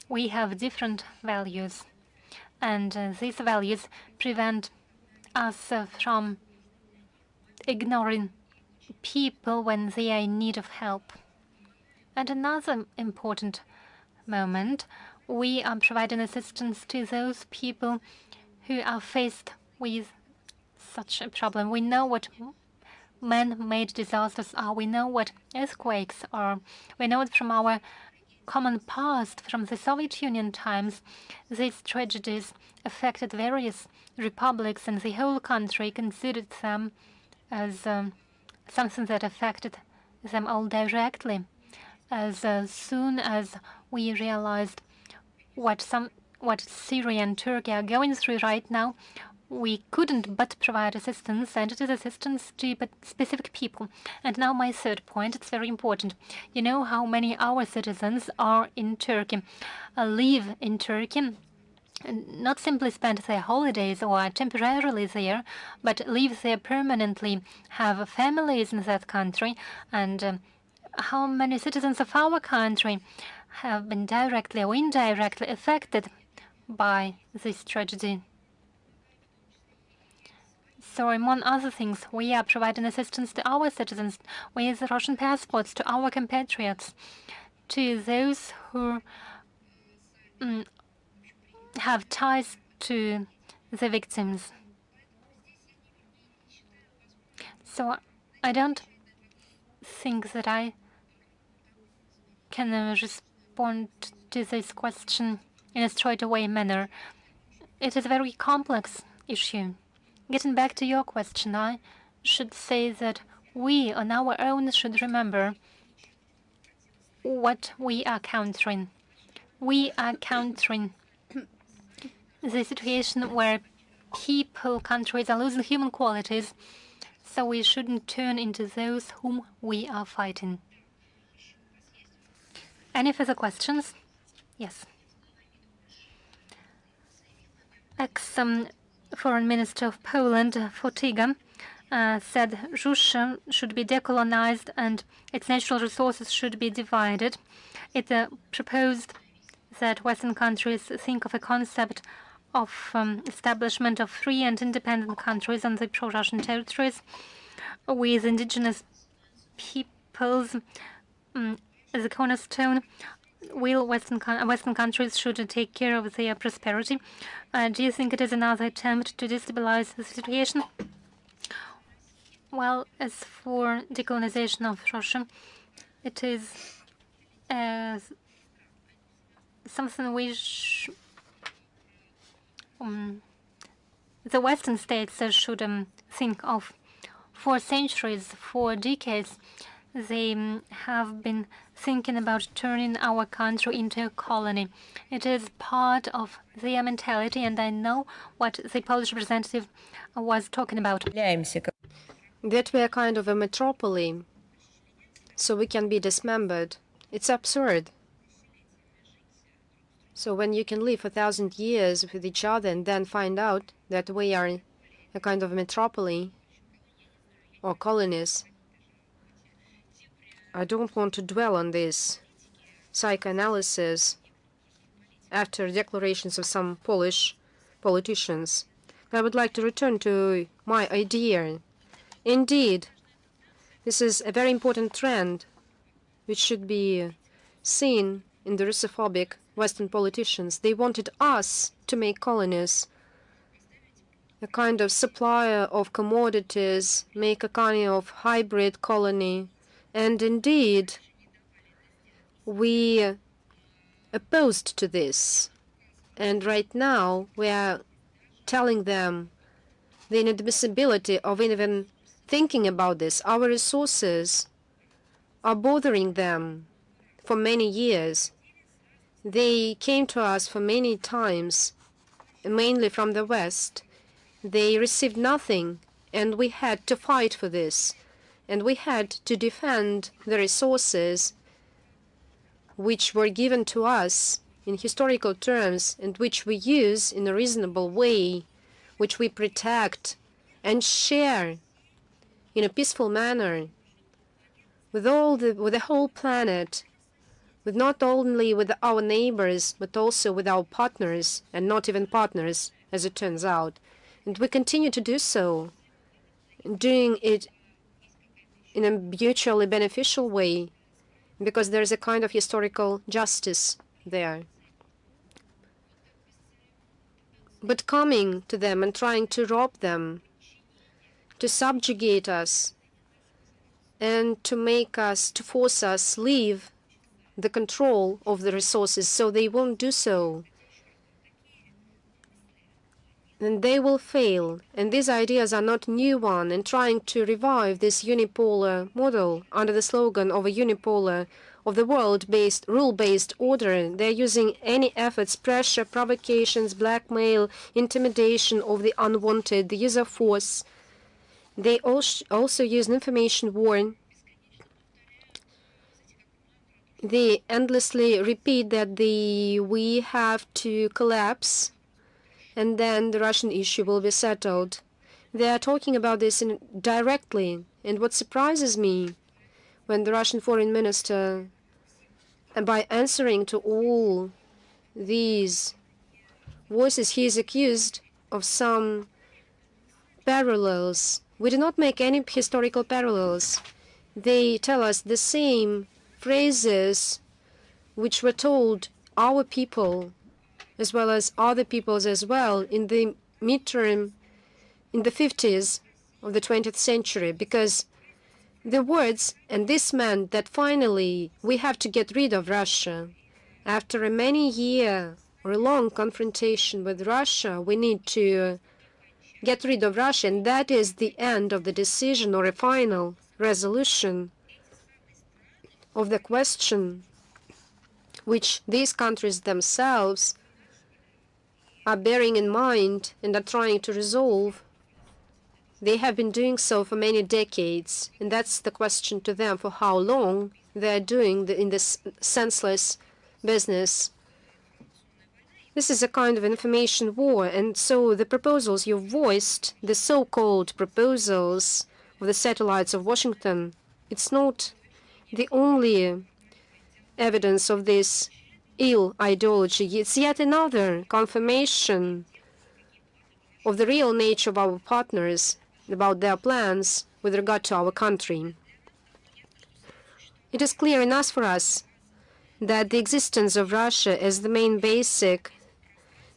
We have different values, and these values prevent us from ignoring people when they are in need of help. And another important moment, we are providing assistance to those people who are faced with such a problem. We know what man-made disasters are. We know what earthquakes are. We know it from our common past, from the Soviet Union times. These tragedies affected various republics, and the whole country considered them as something that affected them all directly. As soon as we realized what Syria and Turkey are going through right now, we couldn't but provide assistance, and it is assistance to specific people. And now my third point, it's very important. You know how many our citizens are in Turkey, live in Turkey, and not simply spend their holidays or temporarily there, but live there permanently, have families in that country, and how many citizens of our country have been directly or indirectly affected by this tragedy. So among other things, we are providing assistance to our citizens with Russian passports, to our compatriots, to those who have ties to the victims. So I don't think that I can respond to this question in a straightaway manner. It is a very complex issue. Getting back to your question, I should say that we on our own should remember what we are countering. We are countering the situation where people, countries are losing human qualities, so we shouldn't turn into those whom we are fighting. Any further questions? Yes. Ex-Foreign Minister of Poland, Fotyga, said Russia should be decolonized and its natural resources should be divided. It proposed that Western countries think of a concept of establishment of free and independent countries on the pro-Russian territories with indigenous peoples as a cornerstone. Will Western countries should take care of their prosperity? Do you think it is another attempt to destabilize the situation? Well, as for decolonization of Russia, it is something which the Western states should think of. For centuries, for decades, they have been thinking about turning our country into a colony. It is part of their mentality, and I know what the Polish representative was talking about. That we are kind of a metropoly, so we can be dismembered. It's absurd. So when you can live 1,000 years with each other and then find out that we are a kind of metropoly or colonies, I don't want to dwell on this psychoanalysis after declarations of some Polish politicians. I would like to return to my idea. Indeed, this is a very important trend which should be seen in the Russophobic Western politicians. They wanted us to make colonies, a kind of supplier of commodities, make a kind of hybrid colony. And indeed, we opposed to this. And right now, we are telling them the inadmissibility of even thinking about this. Our resources are bothering them for many years. They came to us for many times, mainly from the West. They received nothing, and we had to fight for this. And we had to defend the resources which were given to us in historical terms and which we use in a reasonable way, which we protect and share in a peaceful manner with the whole planet, with not only with our neighbors, but also with our partners, and not even partners, as it turns out. And we continue to do so, doing it in a mutually beneficial way, because there is a kind of historical justice there. But coming to them and trying to rob them, to subjugate us, and to force us leave the control of the resources, so they won't do so. then they will fail. And these ideas are not new one. And trying to revive this unipolar model under the slogan of a unipolar of the world-based, rule-based order, they're using any efforts, pressure, provocations, blackmail, intimidation of the unwanted, the use of force. They also use an information war. They endlessly repeat that we have to collapse and then the Russian issue will be settled. They are talking about this directly. And what surprises me, when the Russian foreign minister, and by answering to all these voices, he is accused of some parallels. We do not make any historical parallels. They tell us the same phrases which were told our people as well as other peoples as well in the midterm, in the 50s of the 20th century, because the words, and this meant that finally we have to get rid of Russia. After a many-year or a long confrontation with Russia, we need to get rid of Russia, and that is the end of the decision or a final resolution of the question which these countries themselves are bearing in mind and are trying to resolve. They have been doing so for many decades, and that's the question to them, for how long they are doing in this senseless business. This is a kind of information war, and so the proposals you voiced, the so-called proposals of the satellites of Washington, it's not the only evidence of this ill ideology. It's yet another confirmation of the real nature of our partners, about their plans with regard to our country. It is clear enough for us that the existence of Russia as the main basic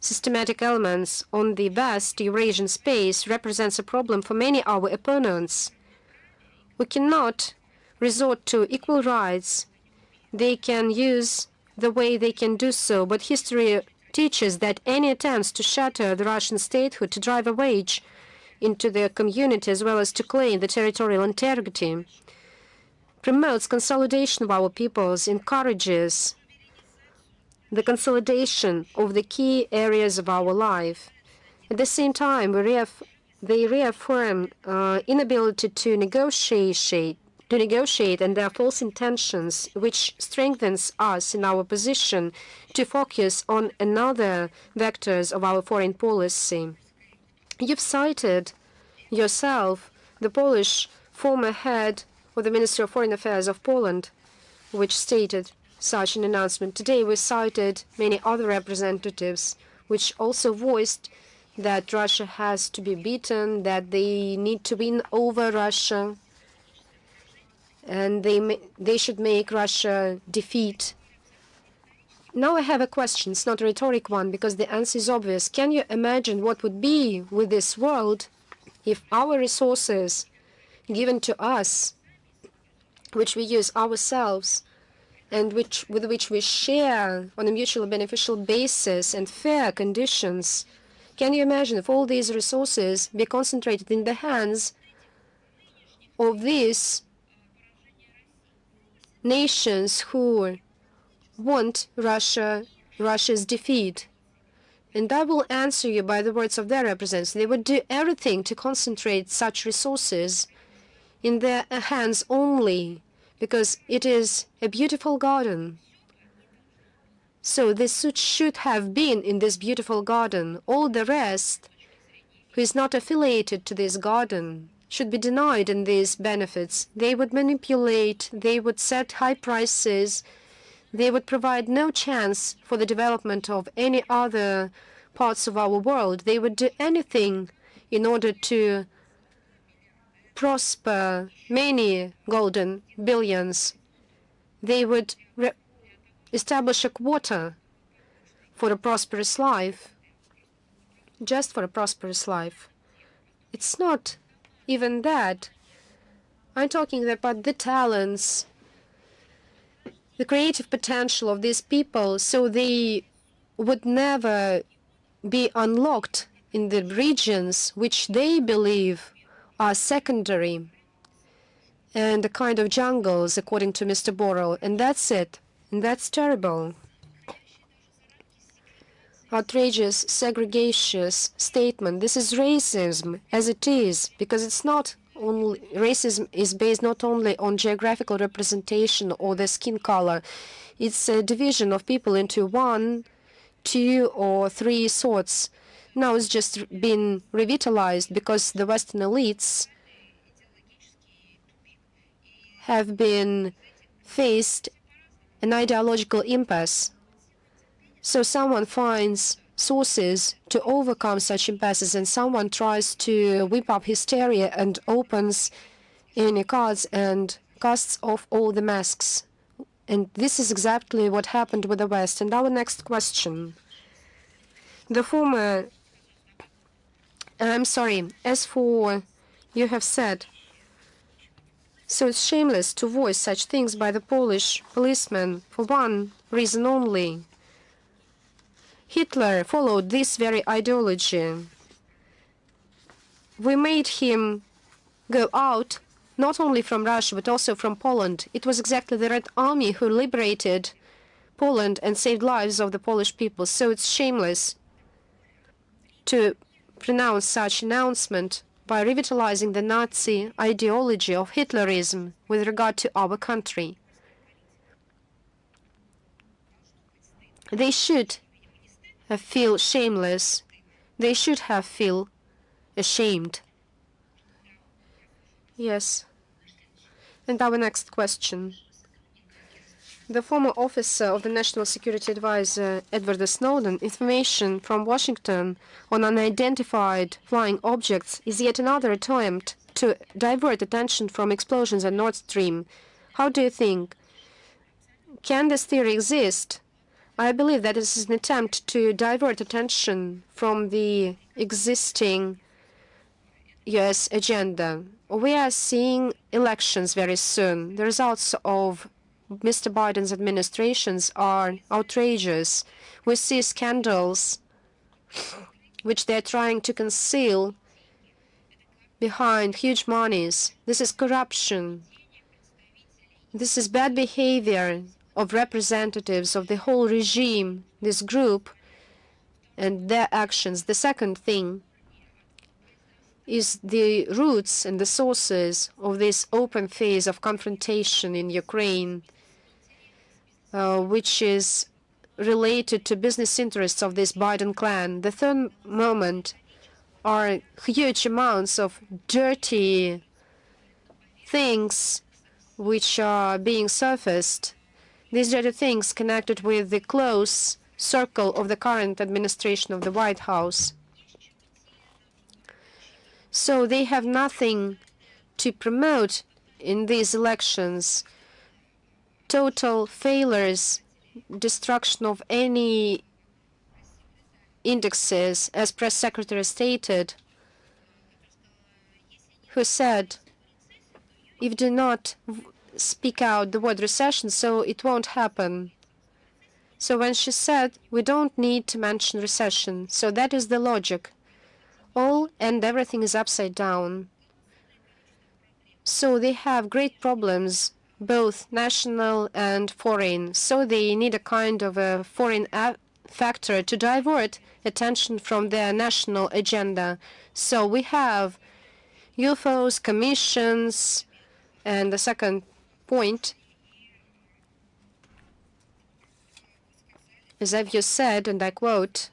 systematic elements on the vast Eurasian space represents a problem for many of our opponents. We cannot resort to equal rights. They can use the way they can do so, but history teaches that any attempts to shatter the Russian statehood, to drive a wedge into their community as well as to claim the territorial integrity, promotes consolidation of our peoples, encourages the consolidation of the key areas of our life. At the same time, they reaffirm inability to negotiate and their false intentions, which strengthens us in our position to focus on another vectors of our foreign policy. You've cited yourself the Polish former head of the Ministry of Foreign Affairs of Poland, which stated such an announcement. Today we cited many other representatives which also voiced that Russia has to be beaten, that they need to win over Russia, and they should make Russia defeat. Now I have a question. It's not a rhetoric one, because the answer is obvious. Can you imagine what would be with this world if our resources given to us, which we use ourselves, and with which we share on a mutually beneficial basis and fair conditions, can you imagine if all these resources be concentrated in the hands of these nations who want Russia's defeat? And I will answer you by the words of their representatives. They would do everything to concentrate such resources in their hands only, because it is a beautiful garden. So this should have been in this beautiful garden. All the rest who is not affiliated to this garden should be denied in these benefits. They would manipulate, they would set high prices, they would provide no chance for the development of any other parts of our world. They would do anything in order to prosper many golden billions. They would establish a quota for a prosperous life, just for a prosperous life. It's not even that. I'm talking about the talents, the creative potential of these people, so they would never be unlocked in the regions which they believe are secondary and a kind of jungles, according to Mr. Borrell, and that's it. And that's terrible. Outrageous, segregacious statement. This is racism, as it is, because it's not only racism is based not only on geographical representation or the skin color. It's a division of people into 1, 2, or 3 sorts. Now it's just been revitalized because the Western elites have been faced an ideological impasse. So someone finds sources to overcome such impasses, and someone tries to whip up hysteria and opens any cards and casts off all the masks. And this is exactly what happened with the West. And our next question. The former, I'm sorry, as for you have said, so it's shameless to voice such things by the Polish policeman for one reason only. Hitler followed this very ideology. We made him go out not only from Russia but also from Poland. It was exactly the Red Army who liberated Poland and saved lives of the Polish people. So it's shameless to pronounce such announcement by revitalizing the Nazi ideology of Hitlerism with regard to our country. They should feel shameless. They should have feel ashamed. Yes. And our next question. The former officer of the National Security Advisor, Edward Snowden, information from Washington on unidentified flying objects is yet another attempt to divert attention from explosions at Nord Stream. How do you think? Can this theory exist? I believe that this is an attempt to divert attention from the existing U.S. agenda. We are seeing elections very soon. The results of Mr. Biden's administrations are outrageous. We see scandals which they're trying to conceal behind huge monies. This is corruption. This is bad behavior of representatives of the whole regime, this group, and their actions. The second thing is the roots and the sources of this open phase of confrontation in Ukraine, which is related to business interests of this Biden clan. The third moment are huge amounts of dirty things which are being surfaced. These are the things connected with the close circle of the current administration of the White House. So they have nothing to promote in these elections. Total failures, destruction of any indexes, as press secretary stated, who said, if you do not speak out the word recession, so it won't happen. So when she said, we don't need to mention recession, so that is the logic. All and everything is upside down. So they have great problems, both national and foreign. So they need a kind of a foreign factor to divert attention from their national agenda. So we have UFOs, commissions, and the second point, as I've just said, and I quote,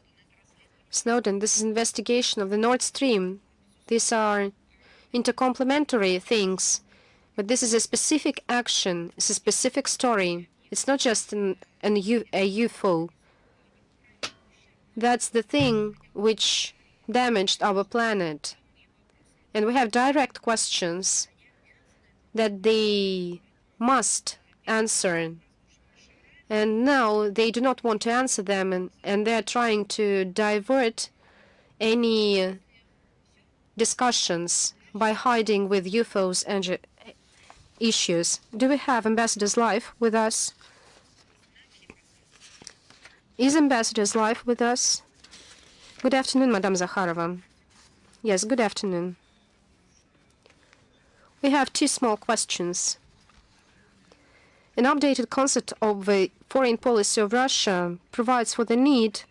Snowden, this is investigation of the Nord Stream. These are intercomplementary things, but this is a specific action. It's a specific story. It's not just a UFO. That's the thing which damaged our planet. And we have direct questions that they must answer. And now they do not want to answer them, and they're trying to divert any discussions by hiding with UFOs and issues. Do we have Ambassador's Life with us? Is Ambassador's Life with us? Good afternoon, Madam Zakharova. Yes, good afternoon. We have two small questions. An updated concept of the foreign policy of Russia provides for the need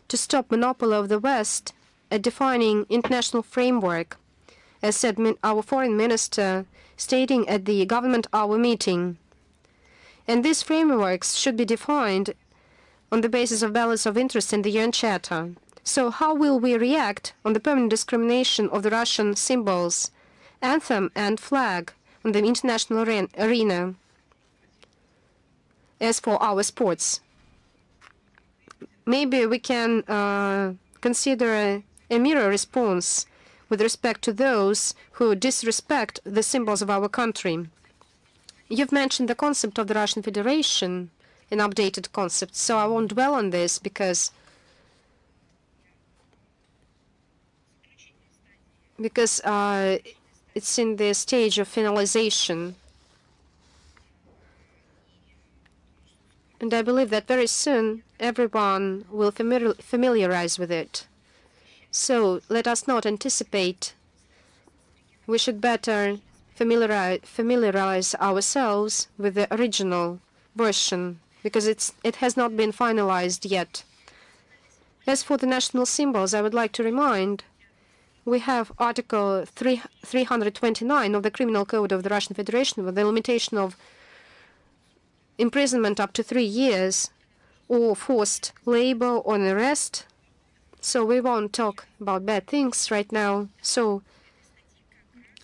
to stop monopoly of the West at defining international framework, as said our foreign minister stating at the government hour meeting. And these frameworks should be defined on the basis of balance of interest in the UN Charter. So how will we react on the permanent discrimination of the Russian symbols, anthem and flag on the international arena? As for our sports, maybe we can consider a mirror response with respect to those who disrespect the symbols of our country. You've mentioned the concept of the Russian Federation, an updated concept, so I won't dwell on this because it's in the stage of finalization. And I believe that very soon everyone will familiarize with it. So let us not anticipate. We should better familiarize ourselves with the original version because it has not been finalized yet. As for the national symbols, I would like to remind we have Article 329 of the Criminal Code of the Russian Federation with the limitation of imprisonment up to 3 years or forced labor or an arrest. So we won't talk about bad things right now. So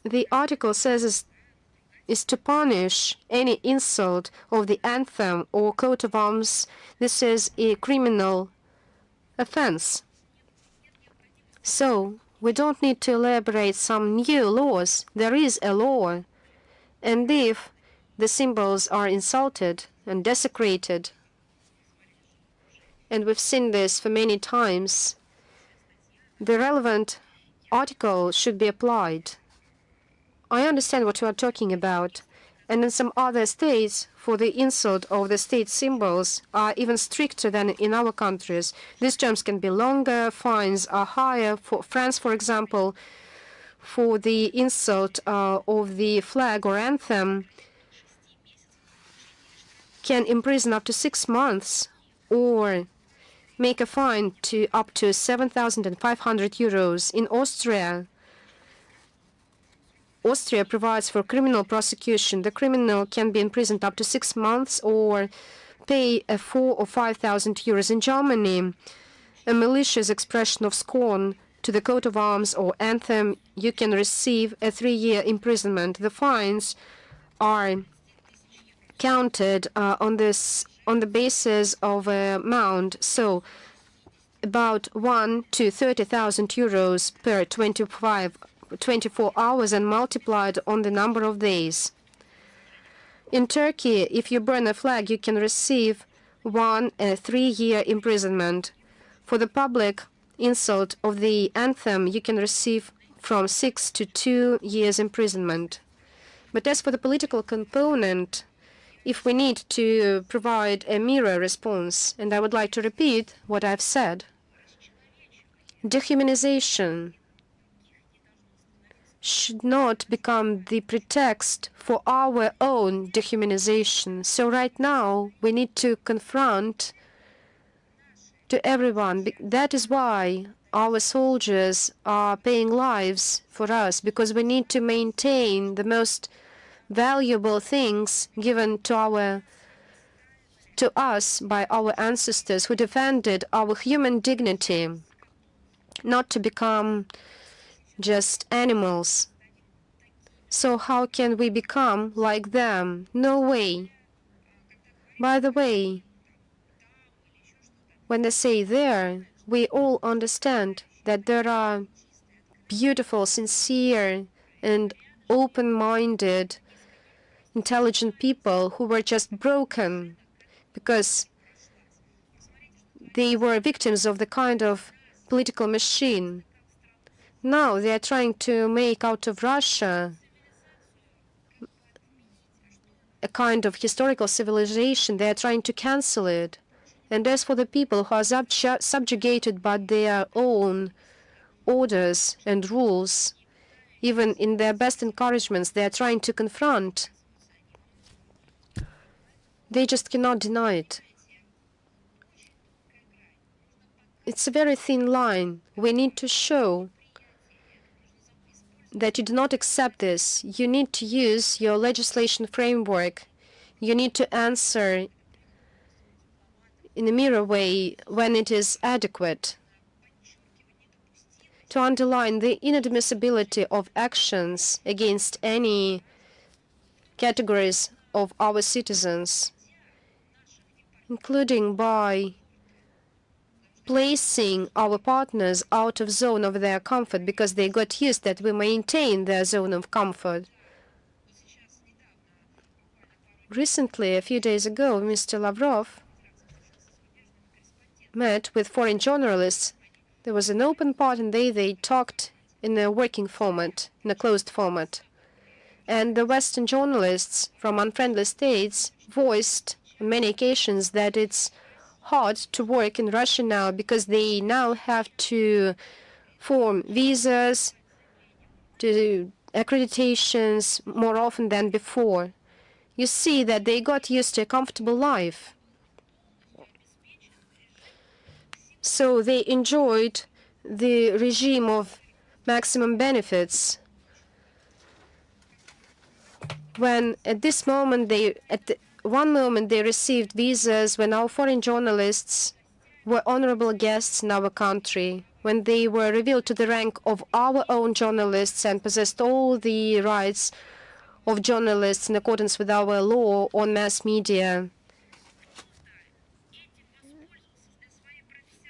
the article says is to punish any insult of the anthem or coat of arms. This is a criminal offense. So we don't need to elaborate some new laws. There is a law. And if the symbols are insulted and desecrated, and we've seen this for many times, the relevant article should be applied. I understand what you are talking about. And in some other states, for the insult of the state symbols are even stricter than in our countries. These terms can be longer, fines are higher. For France, for example, for the insult of the flag or anthem, can imprison up to 6 months or make a fine to up to 7,500 euros. In Austria provides for criminal prosecution. The criminal can be imprisoned up to 6 months or pay a 4,000 or 5,000 euros. In Germany, a malicious expression of scorn to the coat of arms or anthem, you can receive a 3-year imprisonment. The fines are counted on the basis of amount, so about 1 to 30,000 euros per 24 hours and multiplied on the number of days. In Turkey, if you burn a flag, you can receive 3-year imprisonment. For the public insult of the anthem, you can receive from 6 to 2 years imprisonment. But as for the political component, if we need to provide a mirror response, and I would like to repeat what I've said, dehumanization should not become the pretext for our own dehumanization. So right now, we need to confront to everyone. That is why our soldiers are paying lives for us, because we need to maintain the most valuable things given to us by our ancestors who defended our human dignity, not to become just animals. So how can we become like them? No way. By the way, when I say there, we all understand that there are beautiful, sincere, and open-minded, intelligent people who were just broken because they were victims of the kind of political machine. Now they are trying to make out of Russia a kind of historical civilization. They are trying to cancel it. And as for the people who are subjugated by their own orders and rules, even in their best encouragements, they are trying to confront, they just cannot deny it. It's a very thin line. We need to show that you do not accept this. You need to use your legislation framework. You need to answer in a mirror way when it is adequate, to underline the inadmissibility of actions against any categories of our citizens, including by placing our partners out of zone of their comfort because they got used that we maintain their zone of comfort. Recently, a few days ago, Mr. Lavrov met with foreign journalists. There was an open part and they talked in a working format, in a closed format. And the Western journalists from unfriendly states voiced on many occasions that it's hard to work in Russia now because they now have to form visas, to accreditations more often than before. You see that they got used to a comfortable life. So they enjoyed the regime of maximum benefits. When at this moment one moment they received visas, when our foreign journalists were honorable guests in our country, when they were revealed to the rank of our own journalists and possessed all the rights of journalists in accordance with our law on mass media.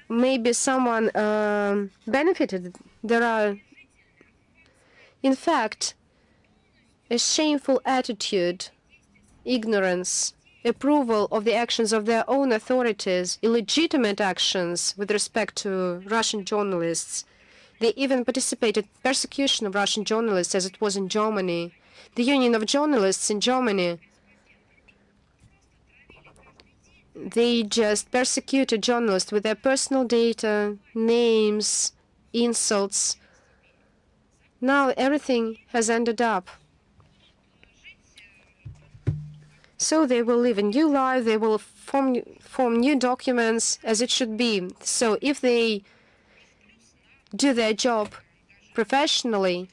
Maybe someone benefited. There are, in fact, a shameful attitude, ignorance, approval of the actions of their own authorities, illegitimate actions with respect to Russian journalists. They even participated in persecution of Russian journalists as it was in Germany. The Union of Journalists in Germany, they just persecuted journalists with their personal data, names, insults. Now everything has ended up. So they will live a new life, they will form new documents as it should be. So if they do their job professionally,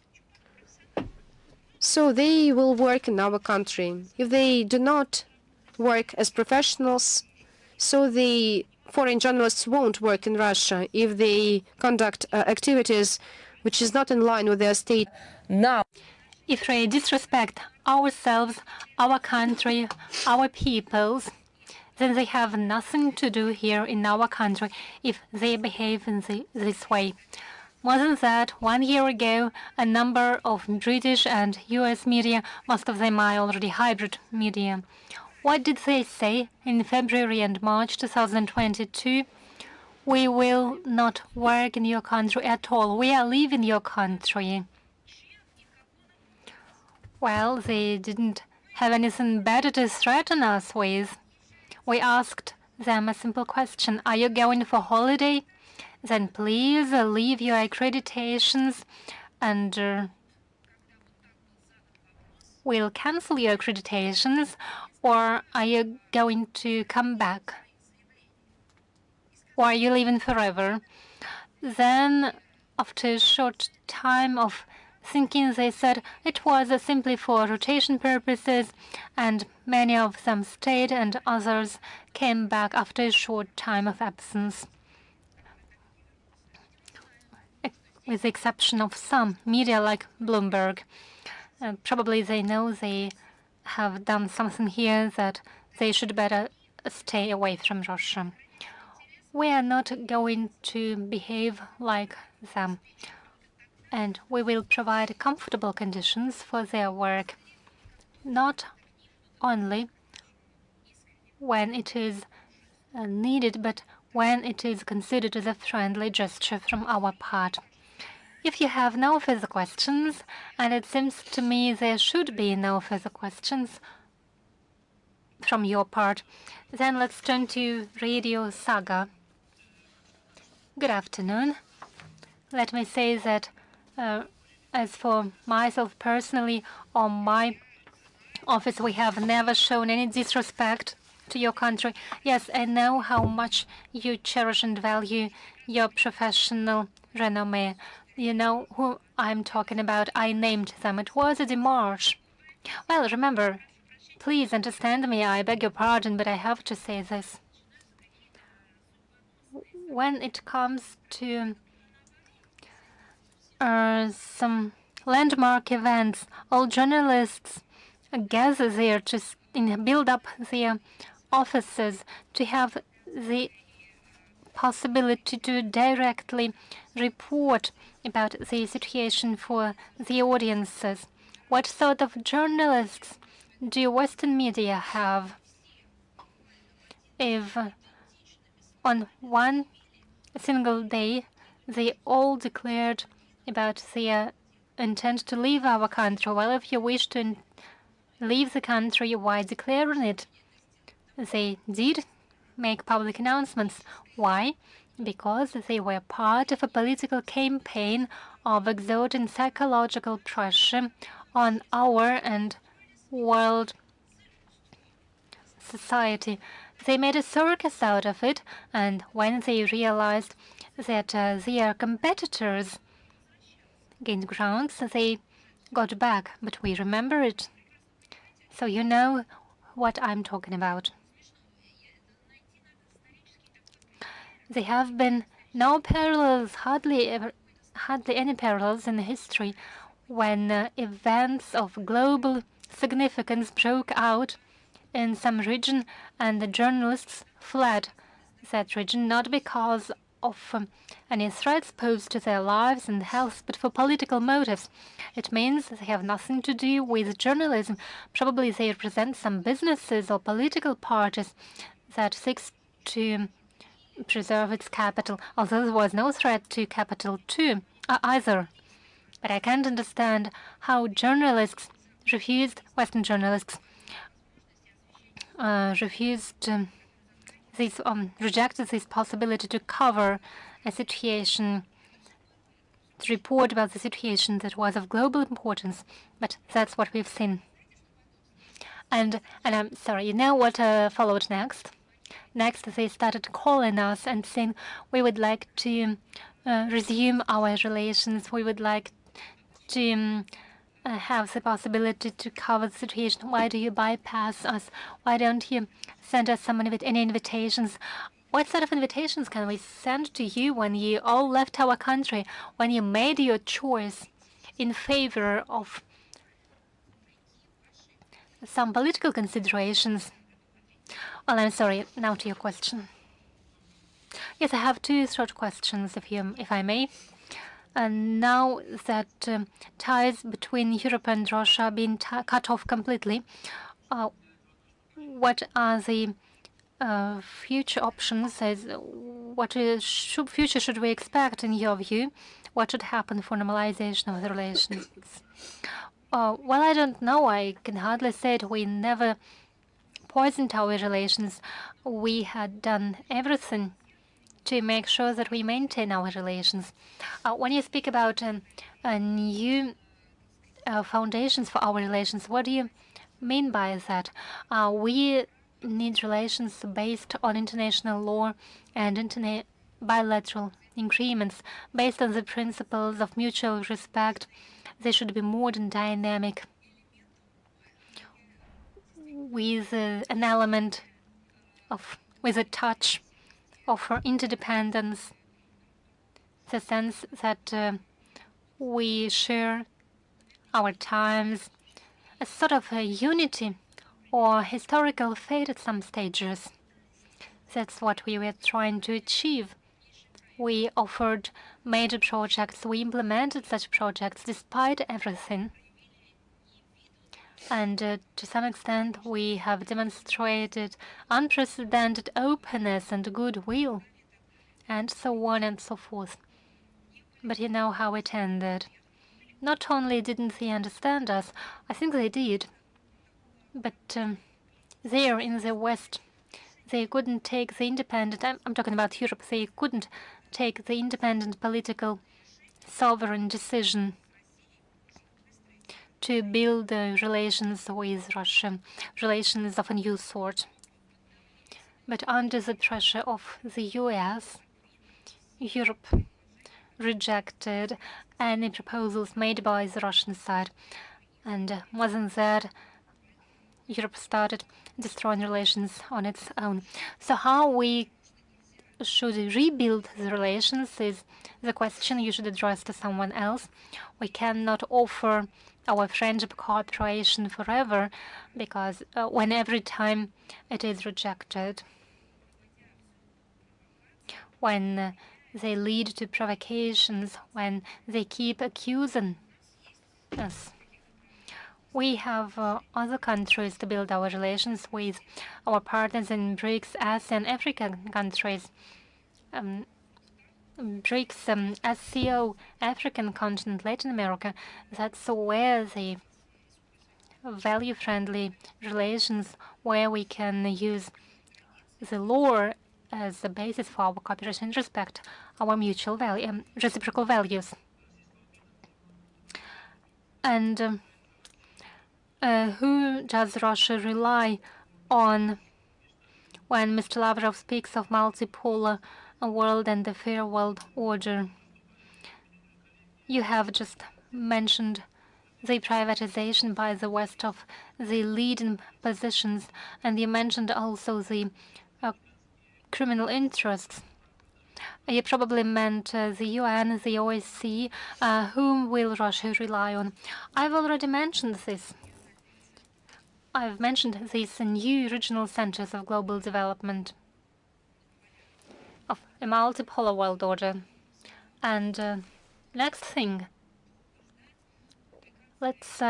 so they will work in our country. If they do not work as professionals, so the foreign journalists won't work in Russia if they conduct activities which is not in line with their state. Now, if they disrespect ourselves, our country, our peoples, then they have nothing to do here in our country if they behave in this way. More than that, 1 year ago, a number of British and US media, most of them are already hybrid media, what did they say in February and March 2022? We will not work in your country at all. We are leaving your country. Well, they didn't have anything better to threaten us with. We asked them a simple question. Are you going for holiday? Then please leave your accreditations and we'll cancel your accreditations, or are you going to come back? Or are you leaving forever? Then, after a short time of thinking, they said it was simply for rotation purposes, and many of them stayed and others came back after a short time of absence. With the exception of some media like Bloomberg. Probably they know they have done something here that they should better stay away from Russia. We are not going to behave like them, and we will provide comfortable conditions for their work, not only when it is needed, but when it is considered as a friendly gesture from our part. If you have no further questions, and it seems to me there should be no further questions, from your part. Then let's turn to Radio Saga. Good afternoon. Let me say that as for myself personally, on my office, we have never shown any disrespect to your country. Yes, I know how much you cherish and value your professional renommee. You know who I'm talking about. I named them. It was a démarche. Well, remember, please understand me. I beg your pardon, but I have to say this. When it comes to some landmark events, all journalists gather there to build up their offices, to have the possibility to directly report about the situation for the audiences. What sort of journalists do Western media have? If on one single day they all declared about their intent to leave our country, well, if you wish to leave the country, why declaring it? They did make public announcements. Why? Because they were part of a political campaign of exerting psychological pressure on our and world society. They made a circus out of it, and when they realized that their competitors gained grounds, they got back, but we remember it. So you know what I'm talking about. There have been no parallels, hardly any parallels in history when events of global significance broke out in some region and the journalists fled that region, not because of any threats posed to their lives and health, but for political motives. It means they have nothing to do with journalism. Probably they represent some businesses or political parties that seeks to preserve its capital, although there was no threat to capital too, either. But I can't understand how journalists Western journalists rejected this possibility to cover a situation, to report about the situation that was of global importance. But that's what we've seen. And I'm sorry, you know what followed next? Next, they started calling us and saying, we would like to resume our relations. We would like to have the possibility to cover the situation. Why do you bypass us? Why don't you send us any invitations? What sort of invitations can we send to you when you all left our country, when you made your choice in favor of some political considerations? Well, I'm sorry. Now to your question. Yes, I have two short questions, if I may. And now that ties between Europe and Russia are being cut off completely, what are the future options? What future should we expect in your view? What should happen for normalization of the relations? Well, I don't know. I can hardly say it. We never poisoned our relations. We had done everything to make sure that we maintain our relations. When you speak about new foundations for our relations, what do you mean by that? We need relations based on international law and bilateral agreements based on the principles of mutual respect. They should be modern, dynamic, with an element with a touch of interdependence, the sense that we share our times, a sort of a unity or historical fate at some stages. That's what we were trying to achieve. We offered major projects. We implemented such projects despite everything. And to some extent, we have demonstrated unprecedented openness and goodwill, and so on and so forth. But you know how it ended. Not only didn't they understand us, I think they did, but there in the West, they couldn't take the independent, I'm talking about Europe, they couldn't take the independent political sovereign decision to build relations with Russia, relations of a new sort. But under the pressure of the US, Europe rejected any proposals made by the Russian side. And more than that, Europe started destroying relations on its own. So how we should rebuild the relations is the question you should address to someone else. We cannot offer our friendship cooperation forever, because when every time it is rejected, when they lead to provocations, when they keep accusing us. We have other countries to build our relations with, our partners in BRICS, ASEAN, African countries. BRICS, SCO, African continent, Latin America, that's where the value-friendly relations, where we can use the law as the basis for our cooperation and respect our mutual value, reciprocal values. And who does Russia rely on when Mr. Lavrov speaks of multipolar world and the fair world order? You have just mentioned the privatization by the West of the leading positions, and you mentioned also the criminal interests. You probably meant the UN, the OSCE. Whom will Russia rely on? I've already mentioned this. I've mentioned these new regional centers of global development, of a multipolar world order. And next thing, let's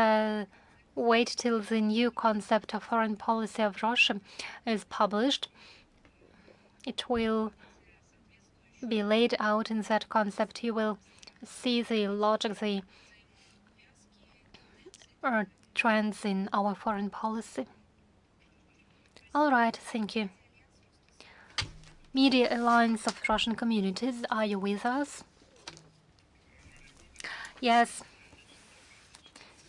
wait till the new concept of foreign policy of Russia is published. It will be laid out in that concept. You will see the logic, the trends in our foreign policy. All right, thank you. Media Alliance of Russian Communities, are you with us? Yes.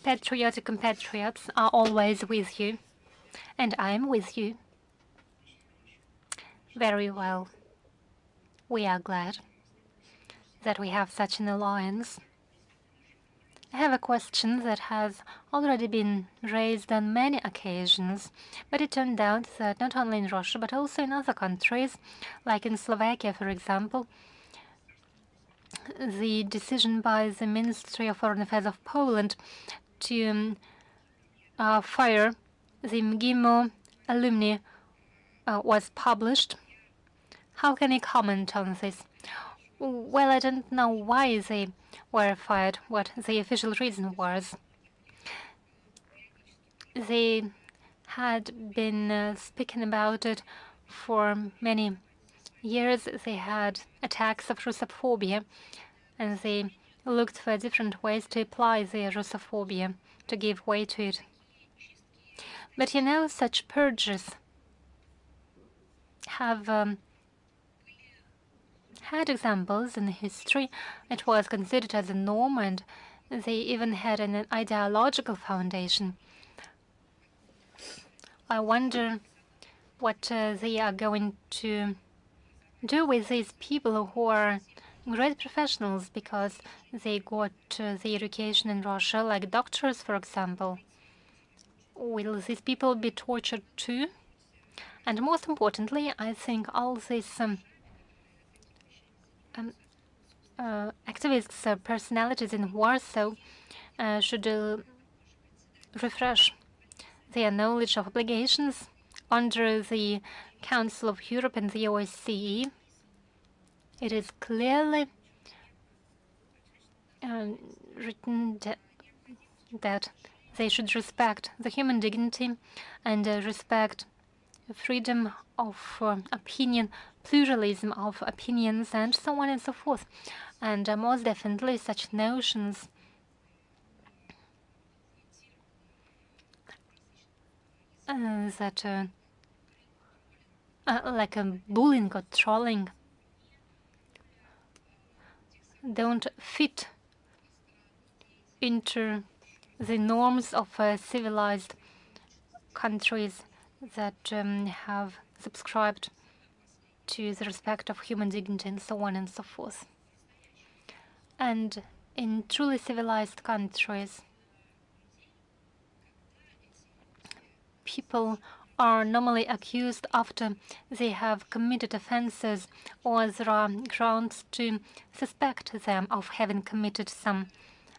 Patriotic compatriots are always with you, and I'm with you. Very well. We are glad that we have such an alliance. I have a question that has already been raised on many occasions, but it turned out that not only in Russia, but also in other countries, like in Slovakia, for example, the decision by the Ministry of Foreign Affairs of Poland to fire the MGIMO alumni was published. How can you comment on this? Well, I don't know why they were fired, what the official reason was. They had been speaking about it for many years. They had attacks of Russophobia, and they looked for different ways to apply their Russophobia, to give way to it. But you know, such purges have had examples in history. It was considered as a norm, and they even had an ideological foundation. I wonder what they are going to do with these people who are great professionals because they got the education in Russia, like doctors, for example. Will these people be tortured too? And most importantly, I think all these activists, personalities in Warsaw should refresh their knowledge of obligations under the Council of Europe and the OSCE. It is clearly written that they should respect the human dignity and respect freedom of opinion, pluralism of opinions, and so on and so forth. And most definitely such notions that like bullying or trolling don't fit into the norms of civilized countries that have subscribed to the respect of human dignity and so on and so forth. And in truly civilized countries, people are normally accused after they have committed offenses or there are grounds to suspect them of having committed some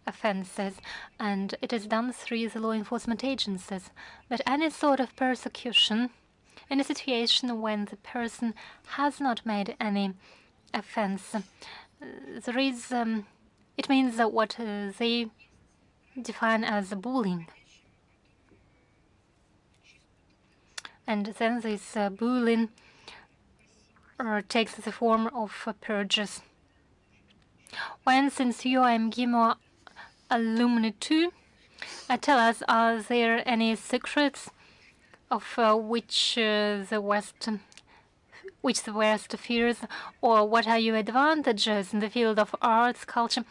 offenses, and it is done through the law enforcement agencies. But any sort of persecution in a situation when the person has not made any offense, there is, it means that what they define as bullying. And then this bullying takes the form of purges. When, since you are MGIMO alumni too, tell us, are there any secrets of which the West fears, or what are your advantages in the field of arts, culture?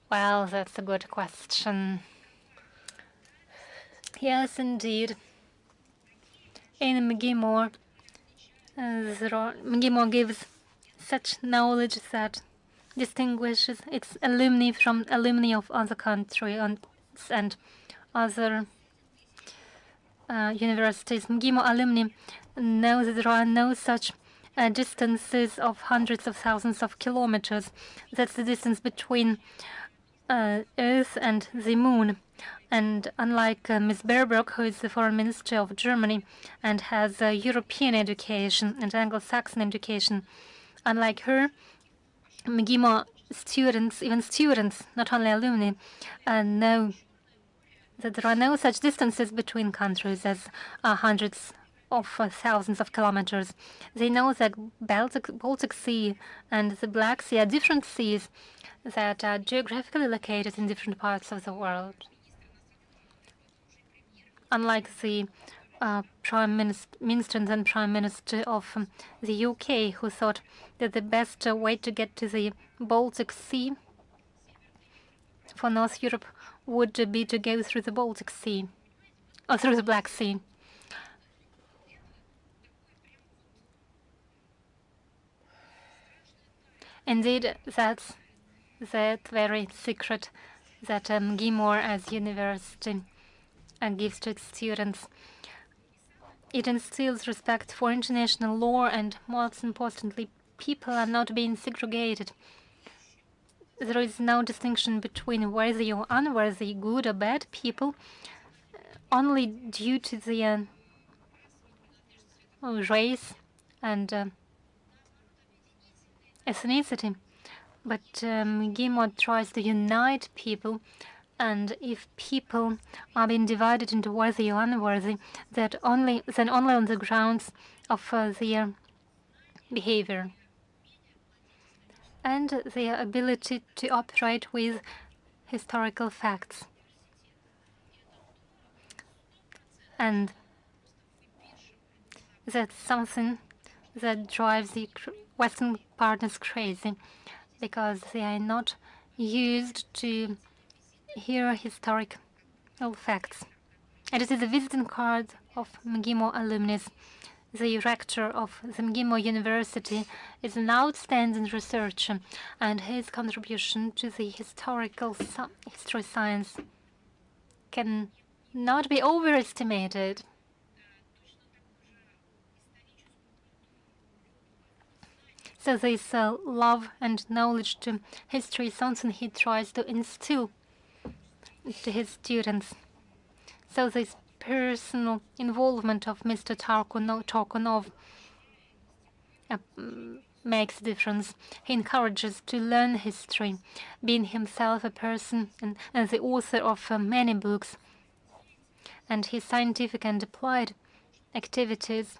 Well, that's a good question. Yes, indeed. In MGIMO, MGIMO gives such knowledge that distinguishes its alumni from alumni of other countries and other universities. MGIMO alumni know that there are no such distances of hundreds of thousands of kilometers. That's the distance between Earth and the Moon. And unlike Ms. Baerbock, who is the foreign minister of Germany and has European education and Anglo-Saxon education, unlike her, MGIMO students, even students, not only alumni, know that there are no such distances between countries as hundreds of thousands of kilometers. They know that Baltic Sea and the Black Sea are different seas that are geographically located in different parts of the world. Unlike the Prime Minister and then Prime Minister of the UK, who thought that the best way to get to the Baltic Sea for North Europe would be to go through the Baltic Sea, or through the Black Sea. Indeed, that's that very secret that MGIMO as university gives to its students. It instills respect for international law, and most importantly, people are not being segregated. There is no distinction between worthy or unworthy, good or bad people, only due to their race and ethnicity. But MGIMO tries to unite people, and if people are being divided into worthy or unworthy, then only on the grounds of their behavior and their ability to operate with historical facts. And that's something that drives the Western partners crazy, because they are not used to hear historical facts. And it is a visiting card of MGIMO alumni. The rector of the MGIMO University is an outstanding researcher, and his contribution to the history science can not be overestimated. So this love and knowledge to history is something he tries to instill to his students. So this personal involvement of Mr. Tarkunov makes a difference. He encourages to learn history, being himself a person and the author of many books. And his scientific and applied activities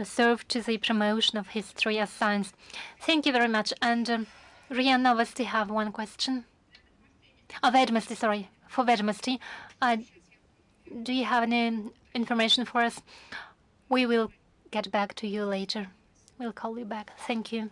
serve to the promotion of history as science. Thank you very much. And Ria Novosti have one question. Vedmosti, sorry, for Vedomosti. Do you have any information for us? We will get back to you later. We'll call you back. Thank you.